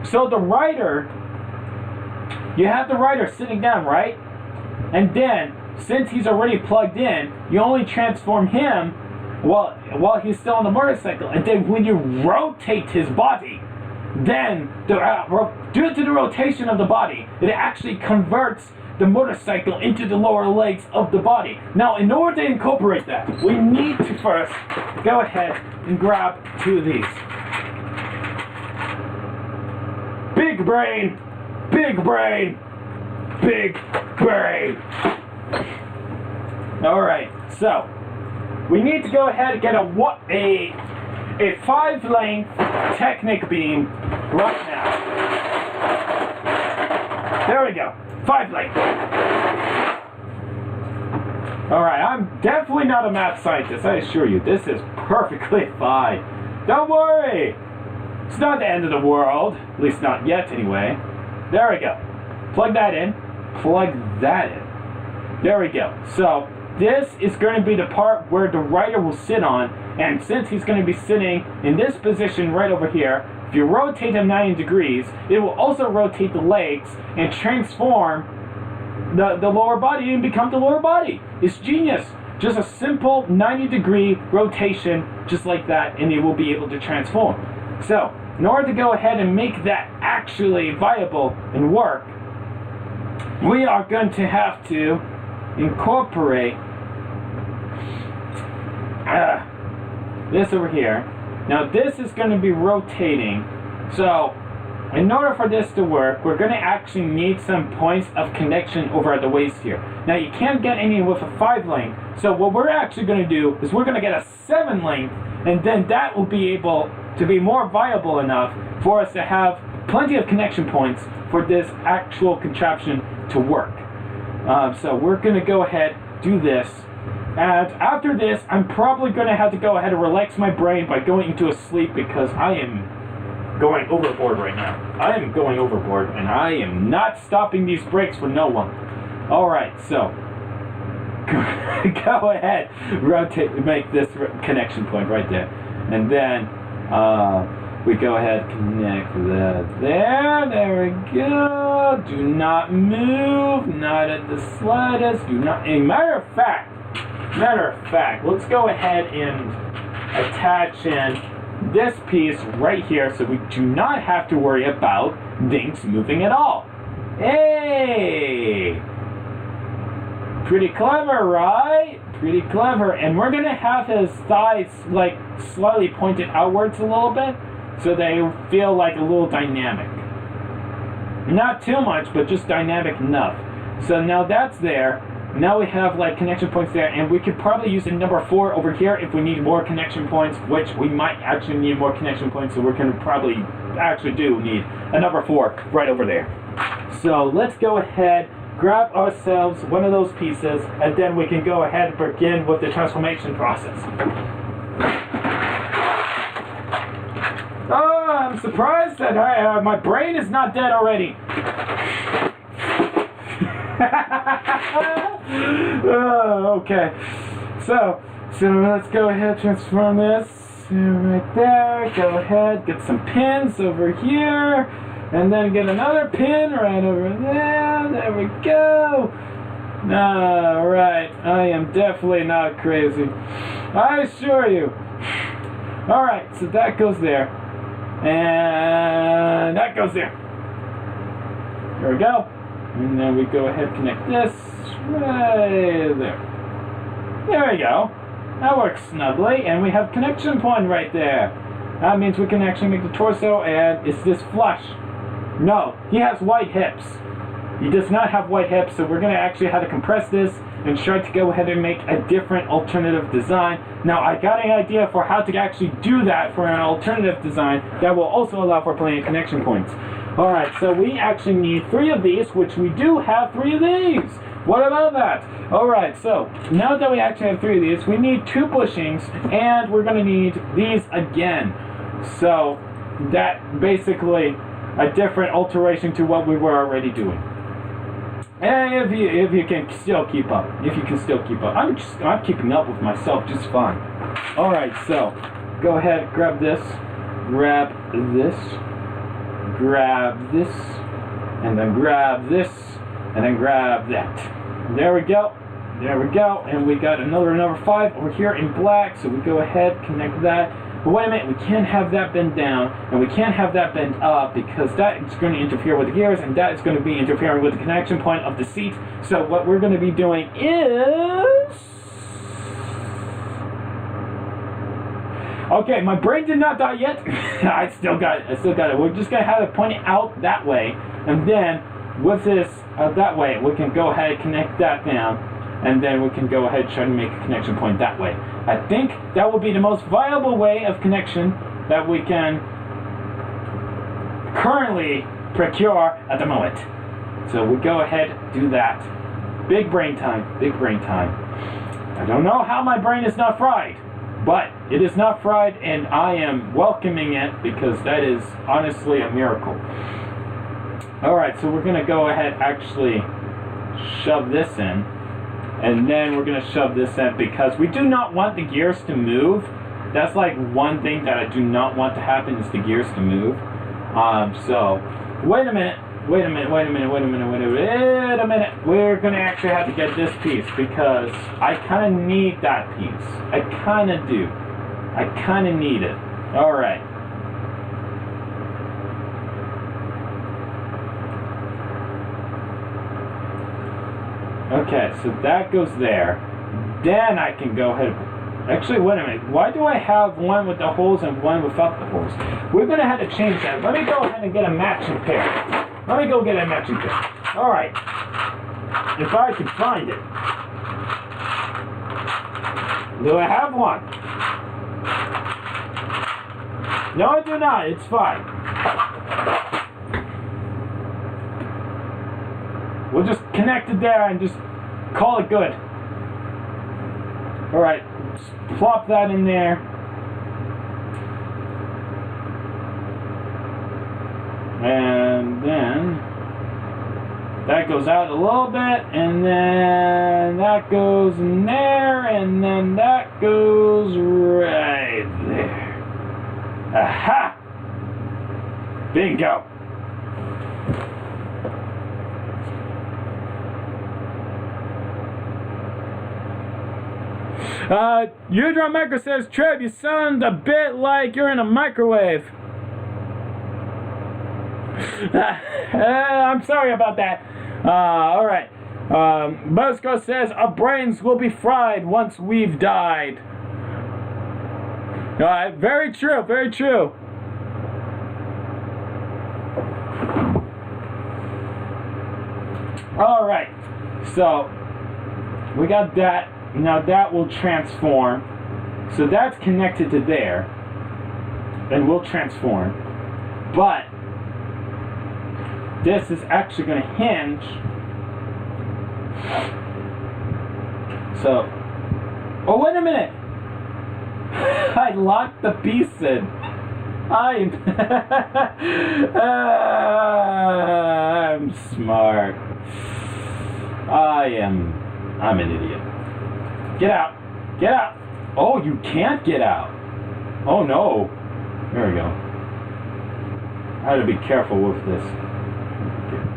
So the rider, you have the rider sitting down, right? And then, since he's already plugged in, you only transform him while he's still on the motorcycle. And then when you rotate his body, then, due to the rotation of the body, it actually converts the motorcycle into the lower legs of the body. Now, in order to incorporate that, we need to first go ahead and grab 2 of these. Big brain, big brain, big brain. Alright, so we need to go ahead and get a 5-lane Technic beam right now. There we go. 5-lane. Alright, I'm definitely not a math scientist, I assure you. This is perfectly fine. Don't worry. It's not the end of the world. At least not yet, anyway. There we go. Plug that in. Plug that in. There we go. So, this is going to be the part where the rider will sit on, and since he's going to be sitting in this position right over here, if you rotate him 90 degrees, it will also rotate the legs and transform the lower body and become the lower body. It's genius. Just a simple 90-degree rotation, just like that, and it will be able to transform. So, in order to go ahead and make that actually viable and work, we are going to have to incorporate this over here. Now this is going to be rotating, so in order for this to work, we're going to actually need some points of connection over at the waist here. Now you can't get any with a 5-lane, so what we're actually going to do is we're going to get a 7-lane, and then that will be able to be more viable enough for us to have plenty of connection points for this actual contraption to work. So we're going to go ahead, do this, and after this, I'm probably going to have to go ahead and relax my brain by going into a sleep because I am going overboard right now. I am going overboard, and I am not stopping these breaks for no one. Alright, so go ahead, rotate, make this connection point right there. And then we go ahead, connect that there. There we go. Do not move, not at the slightest. Do not. Matter of fact, let's go ahead and attach in this piece right here, so we do not have to worry about things moving at all. Hey! Pretty clever, right? Pretty clever. And we're going to have his thighs like slightly pointed outwards a little bit, so they feel like a little dynamic. Not too much, but just dynamic enough. So now that's there. Now we have like connection points there, and we could probably use a number 4 over here if we need more connection points, which we might actually need more connection points, so we're going to probably actually do need a number 4 right over there. So let's go ahead, grab ourselves one of those pieces, and then we can go ahead and begin with the transformation process. Oh, I'm surprised that my brain is not dead already. Oh, okay. So let's go ahead, transform this right there. Go ahead, get some pins over here, and then get another pin right over there. There we go. All right, I am definitely not crazy, I assure you. All right, so that goes there, and that goes there. There we go. And then we go ahead and connect this right there. There we go. That works snugly, and we have connection point right there. That means we can actually make the torso, and is this flush? No, he has white hips. He does not have white hips, so we're going to actually have to compress this and try to go ahead and make a different alternative design. Now, I got an idea for how to actually do that for an alternative design that will also allow for plenty of connection points. Alright, so we actually need 3 of these, which we do have 3 of these. What about that? Alright, so now that we actually have 3 of these, we need 2 bushings, and we're going to need these again. So that basically a different alteration to what we were already doing. And if you can still keep up. If you can still keep up. I'm keeping up with myself just fine. Alright, so go ahead, grab this, grab this, grab this, and then grab this, and then grab that. There we go. There we go. And we got another number 5 over here in black, so we go ahead, connect that. But wait a minute, we can't have that bend down, and we can't have that bend up, because that is going to interfere with the gears, and that is going to be interfering with the connection point of the seat. So what we're going to be doing is... Okay, my brain did not die yet. I still got it. We're just going to have it pointed out that way, and then with this that way, we can go ahead and connect that down, and then we can go ahead and try to make a connection point that way. I think that will be the most viable way of connection that we can currently procure at the moment. So we'll go ahead and do that. Big brain time, big brain time. I don't know how my brain is not fried, but it is not fried, and I am welcoming it, because that is honestly a miracle. Alright, so we're going to go ahead and actually shove this in. And then we're going to shove this in, because we do not want the gears to move. That's like one thing that I do not want to happen, is the gears to move. So, wait a minute. We're going to actually have to get this piece, because I kind of need that piece. I kind of do. I kind of need it. Alright. Okay, so that goes there. Then I can go ahead. Actually, wait a minute. Why do I have one with the holes and one without the holes? We're going to have to change that. Let me go ahead and get a matching pair. Let me go get a matching pair. Alright. If I can find it. Do I have one? No, I do not. It's fine. We'll just connect it there and just call it good. Alright, plop that in there. And then that goes out a little bit, and then that goes in there, and then that goes right there. Aha! Bingo! Udron Micro says, Trev, you sound a bit like you're in a microwave. I'm sorry about that. Alright. Bosco says, our brains will be fried once we've died. Very true, very true. Alright, so we got that. Now that will transform. So that's connected to there. And will transform. But this is actually going to hinge. So, oh, wait a minute. I locked the piece in. I'm smart. I'm an idiot. Get out. Get out. Oh, you can't get out. Oh, no. There we go. I had to be careful with this.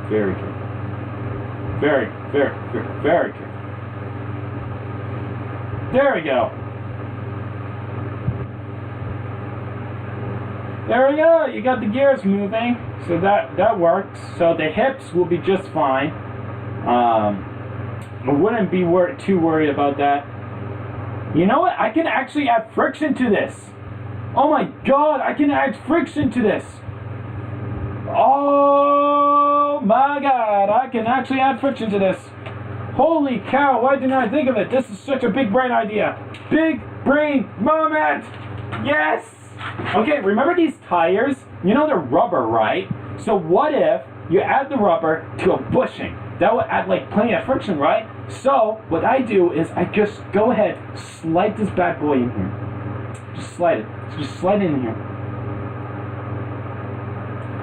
Very careful. Very careful. There we go. There we go. You got the gears moving. So that works. So the hips will be just fine. I wouldn't be too worried about that. You know what? I can actually add friction to this. Oh my god, I can add friction to this. Oh my god, I can actually add friction to this. Holy cow, why didn't I think of it? This is such a big brain idea. Big brain moment! Yes! Okay, remember these tires? You know they're rubber, right? So what if you add the rubber to a bushing? That would add like plenty of friction, right? So what I do is I just go ahead, slide this bad boy in here. Just slide it. So just slide it in here.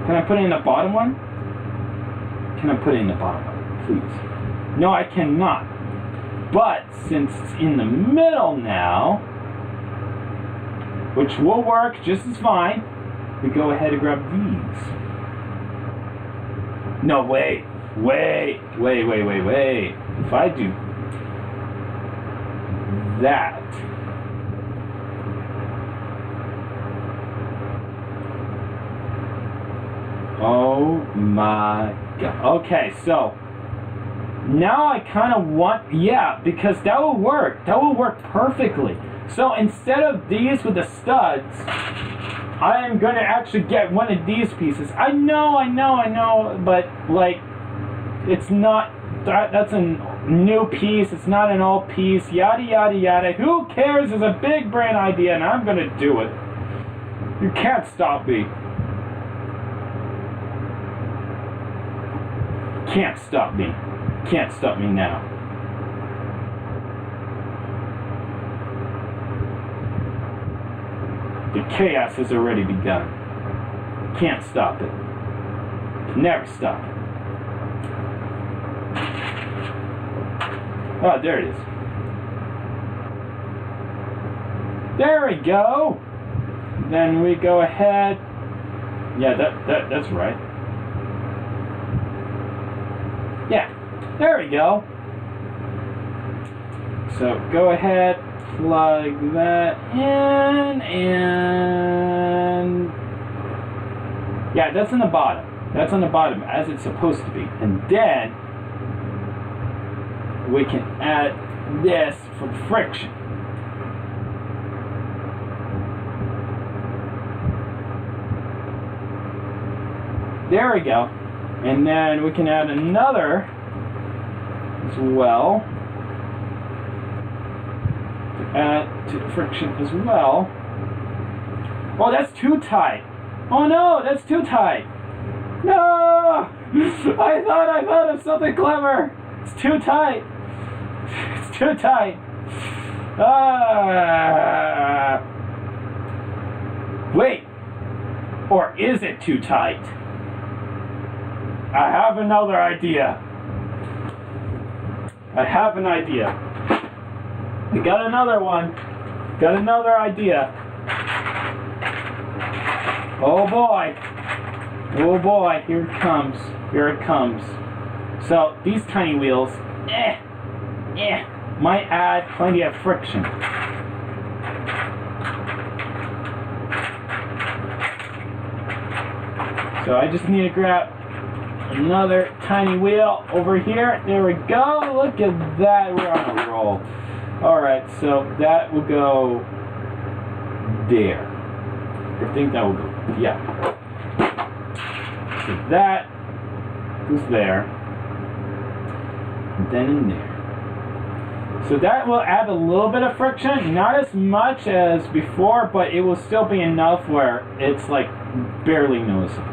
Can I put it in the bottom one? Can I put it in the bottom one, please? No, I cannot. But since it's in the middle now, which will work just as fine, we go ahead and grab these. No, wait. If I do that, oh my god. Okay, so now I kind of want, yeah, because that will work. That will work perfectly. So instead of these with the studs, I am going to actually get one of these pieces. I know, but like, it's not, that's a new piece, it's not an old piece, yada yada yada. Who cares? It's a big brain idea and I'm going to do it. You can't stop me. Can't stop me. Can't stop me now. The chaos has already begun. Can't stop it. Never stop it. Oh, there it is. There we go. Then we go ahead. Yeah, that's right. Yeah, there we go. So go ahead, plug that in, and yeah, that's in the bottom. That's on the bottom as it's supposed to be. And then we can add this for friction. There we go. And then we can add another as well. Add to friction as well. Oh, that's too tight. Oh no, that's too tight. No! I thought of something clever. It's too tight. It's too tight. Wait. Or is it too tight? I have another idea. I have an idea. We got another one. Got another idea. Oh boy. Oh boy, here it comes. Here it comes. So these tiny wheels, might add plenty of friction. So I just need to grab another tiny wheel over here. There we go. Look at that. We're on a roll. Alright, so that will go there. I think that will go. Yeah. So that goes there. And then in there. So that will add a little bit of friction, not as much as before, but it will still be enough where it's like barely noticeable.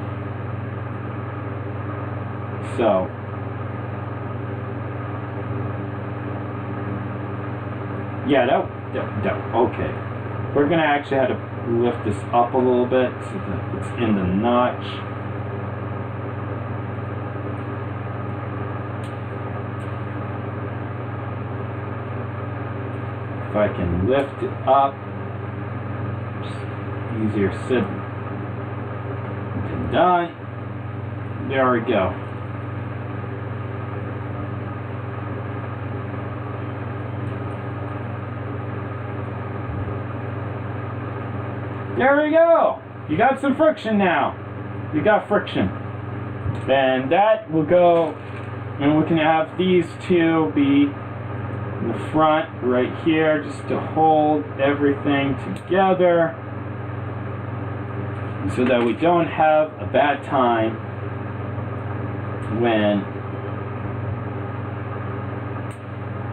So yeah, that okay. We're gonna actually have to lift this up a little bit so that it's in the notch. If I can lift it up, just easier said than done. There we go. There we go. You got some friction now. You got friction. And that will go, and we can have these two be in the front right here just to hold everything together so that we don't have a bad time when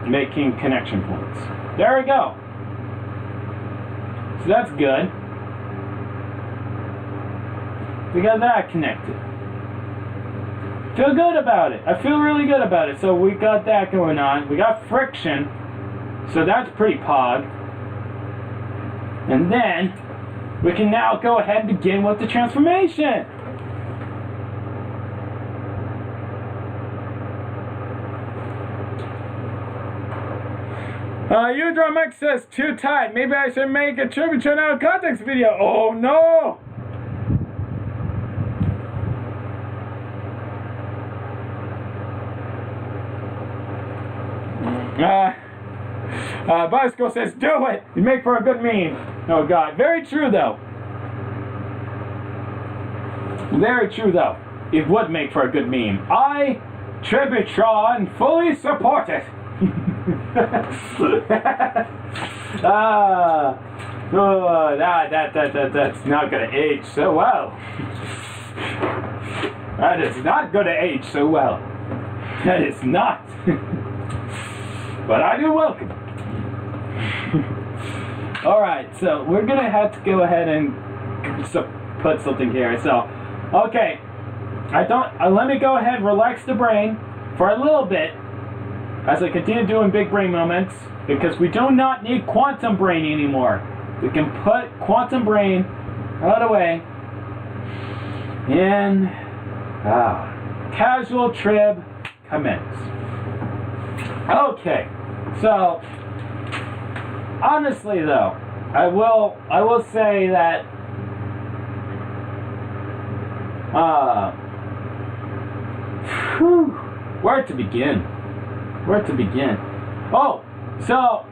making connection points. There we go. So that's good. We got that connected. Feel good about it. I feel really good about it. So we got that going on. We got friction. So that's pretty pog. And then we can now go ahead and begin with the transformation. UDrumX says too tight. Maybe I should make a tribute to an out of context video. Oh no! Bicycle says, do it! You make for a good meme. Oh god. Very true though. Very true though. It would make for a good meme. I, Tributron, fully support it. That's not gonna age so well. That is not gonna age so well. That is not. But I do welcome. Alright, so we're gonna have to go ahead and put something here. So, okay, let me go ahead and relax the brain for a little bit as I continue doing big brain moments, because we do not need quantum brain anymore. We can put quantum brain out of the way in casual trib commence. Okay, so honestly though, I will say that where to begin? Where to begin? Oh, so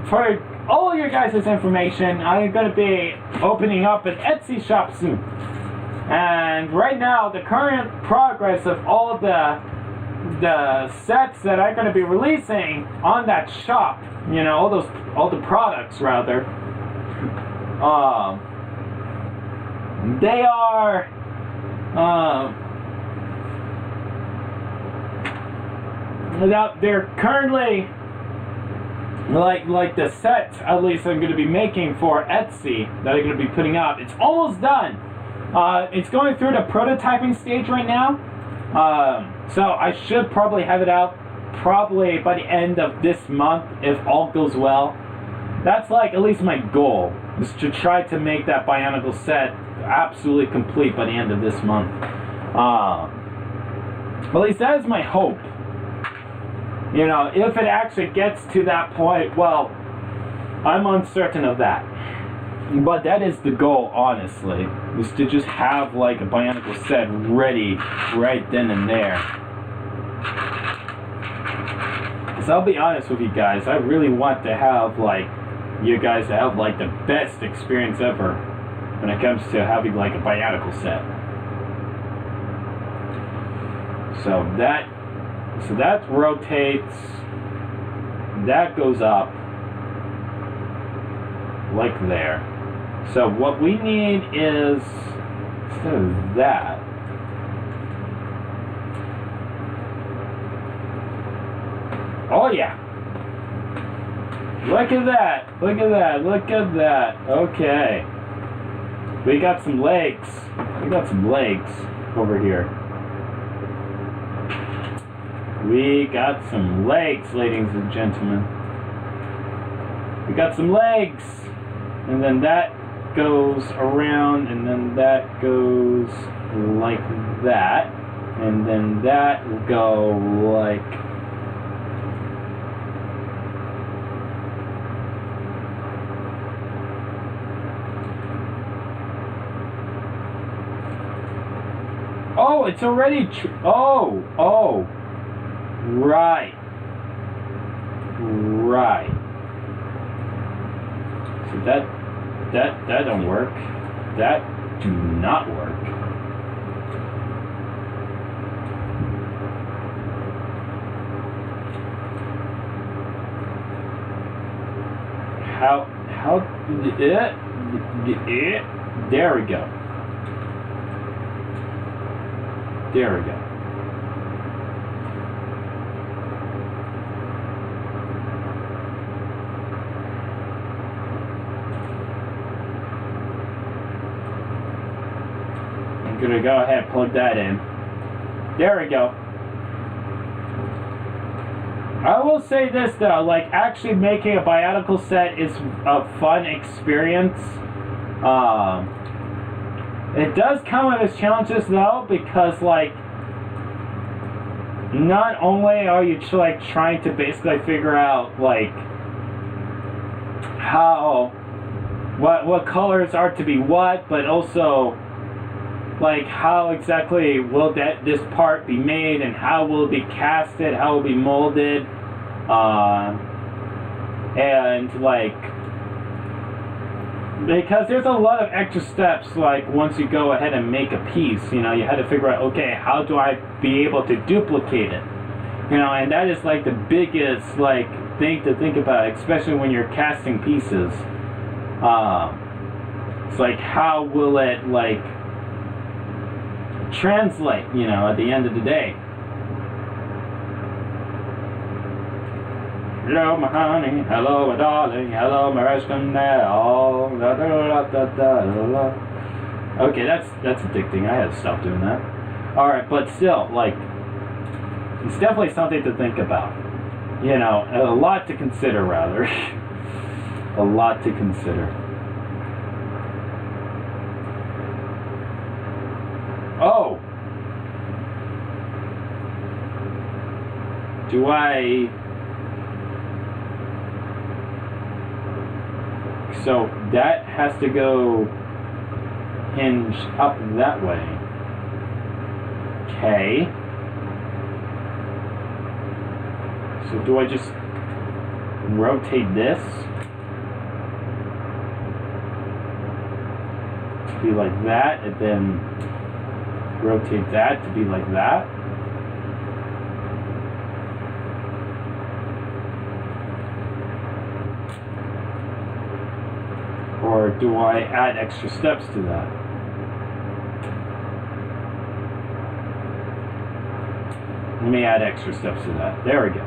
for all your guys' information, I'm going to be opening up an Etsy shop soon. And right now, the current progress of all the sets that I'm going to be releasing on that shop, you know, all the products rather, they are they're currently like the sets, at least I'm going to be making for Etsy that I'm going to be putting out. It's almost done. It's going through the prototyping stage right now. So I should probably have it out probably by the end of this month if all goes well. That's like at least my goal, is to try to make that Bionicle set absolutely complete by the end of this month. At least that is my hope. You know, if it actually gets to that point, well, I'm uncertain of that. But that is the goal, honestly, is to just have like a Bionicle set ready right then and there. Because I'll be honest with you guys, I really want to have like you guys to have like the best experience ever when it comes to having like a Bionicle set. So that rotates, that goes up like there. So what we need is, instead of that, oh yeah, look at that, look at that, look at that. Okay, we got some legs, over here. We got some legs, ladies and gentlemen. We got some legs. And then that goes around, and then that goes like that. And then that will go like... Oh, it's already... Oh. Right. So that don't work. That do not work. How there we go. There we go. I'm gonna go ahead and plug that in. There we go. I will say this though, like actually making a Bionicle set is a fun experience. It does come with its challenges though, because like not only are you like trying to basically figure out like how what colors are to be what, but also like how exactly will this part be made, and how will it be casted, how will it be molded, and like because there's a lot of extra steps. Like once you go ahead and make a piece, you know, you had to figure out, okay, how do I be able to duplicate it, you know, and that is like the biggest like thing to think about, especially when you're casting pieces. It's like how will it like translate, you know, at the end of the day. Hello, my honey. Hello, my darling. Hello, my Rasconnell. Okay, that's addicting. I had to stop doing that. Alright, but still, like, it's definitely something to think about. You know, a lot to consider, rather. A lot to consider. Oh! Do I... So that has to go hinge up that way. Okay. So do I just rotate this to be like that, and then rotate that to be like that? Or do I add extra steps to that? Let me add extra steps to that. There we go.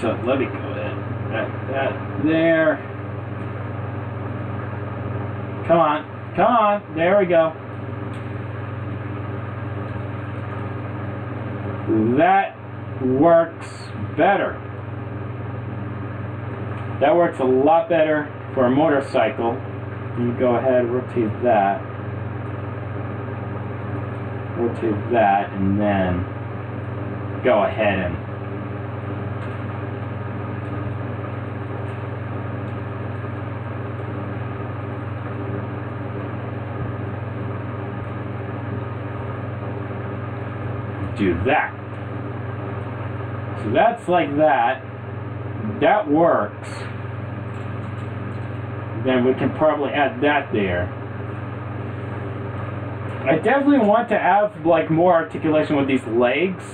So let me go ahead. That there. Come on. Come on. There we go. That works better. That works a lot better for a motorcycle. You go ahead and rotate that. Rotate that, and then go ahead and do that. So that's like that. That works. Then we can probably add that there. I definitely want to have like more articulation with these legs.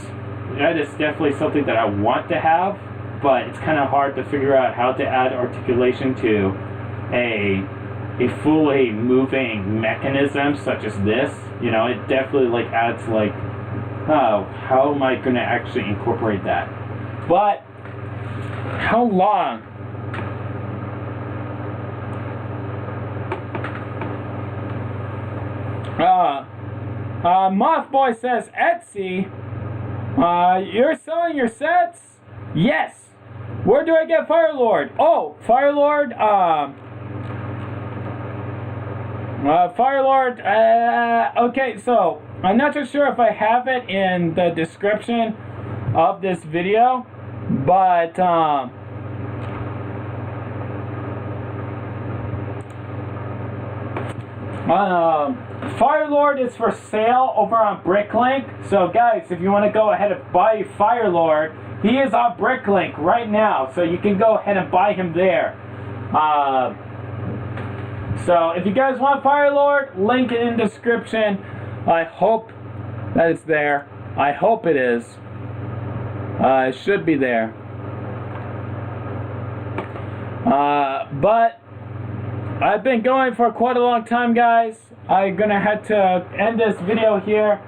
That is definitely something that I want to have, but it's kind of hard to figure out how to add articulation to a fully moving mechanism such as this. You know, it definitely like adds like, oh, how am I going to actually incorporate that? But how long? Mothboy says, Etsy, you're selling your sets? Yes. Where do I get Firelord? Oh, Firelord, Firelord, okay, so I'm not too sure if I have it in the description of this video, but, Firelord is for sale over on Bricklink. So guys, if you want to go ahead and buy Firelord, he is on Bricklink right now, so you can go ahead and buy him there. So if you guys want Firelord, link it in the description. I hope that it's there. I hope it is. It should be there. But I've been going for quite a long time, guys. I'm gonna have to end this video here.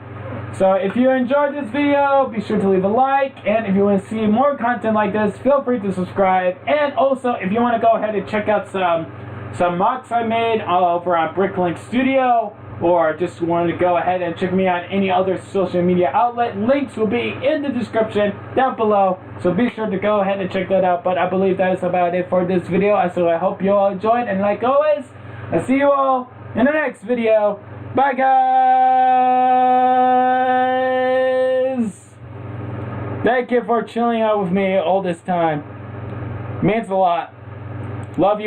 So if you enjoyed this video, be sure to leave a like, and if you want to see more content like this, feel free to subscribe. And also, if you want to go ahead and check out some MOCs I made over on Bricklink Studio, or just wanted to go ahead and check me out any other social media outlet, links will be in the description down below, so be sure to go ahead and check that out. But I believe that is about it for this video, so I hope you all enjoyed, and like always, I'll see you all in the next video. Bye guys! Thank you for chilling out with me all this time. Means a lot. Love you.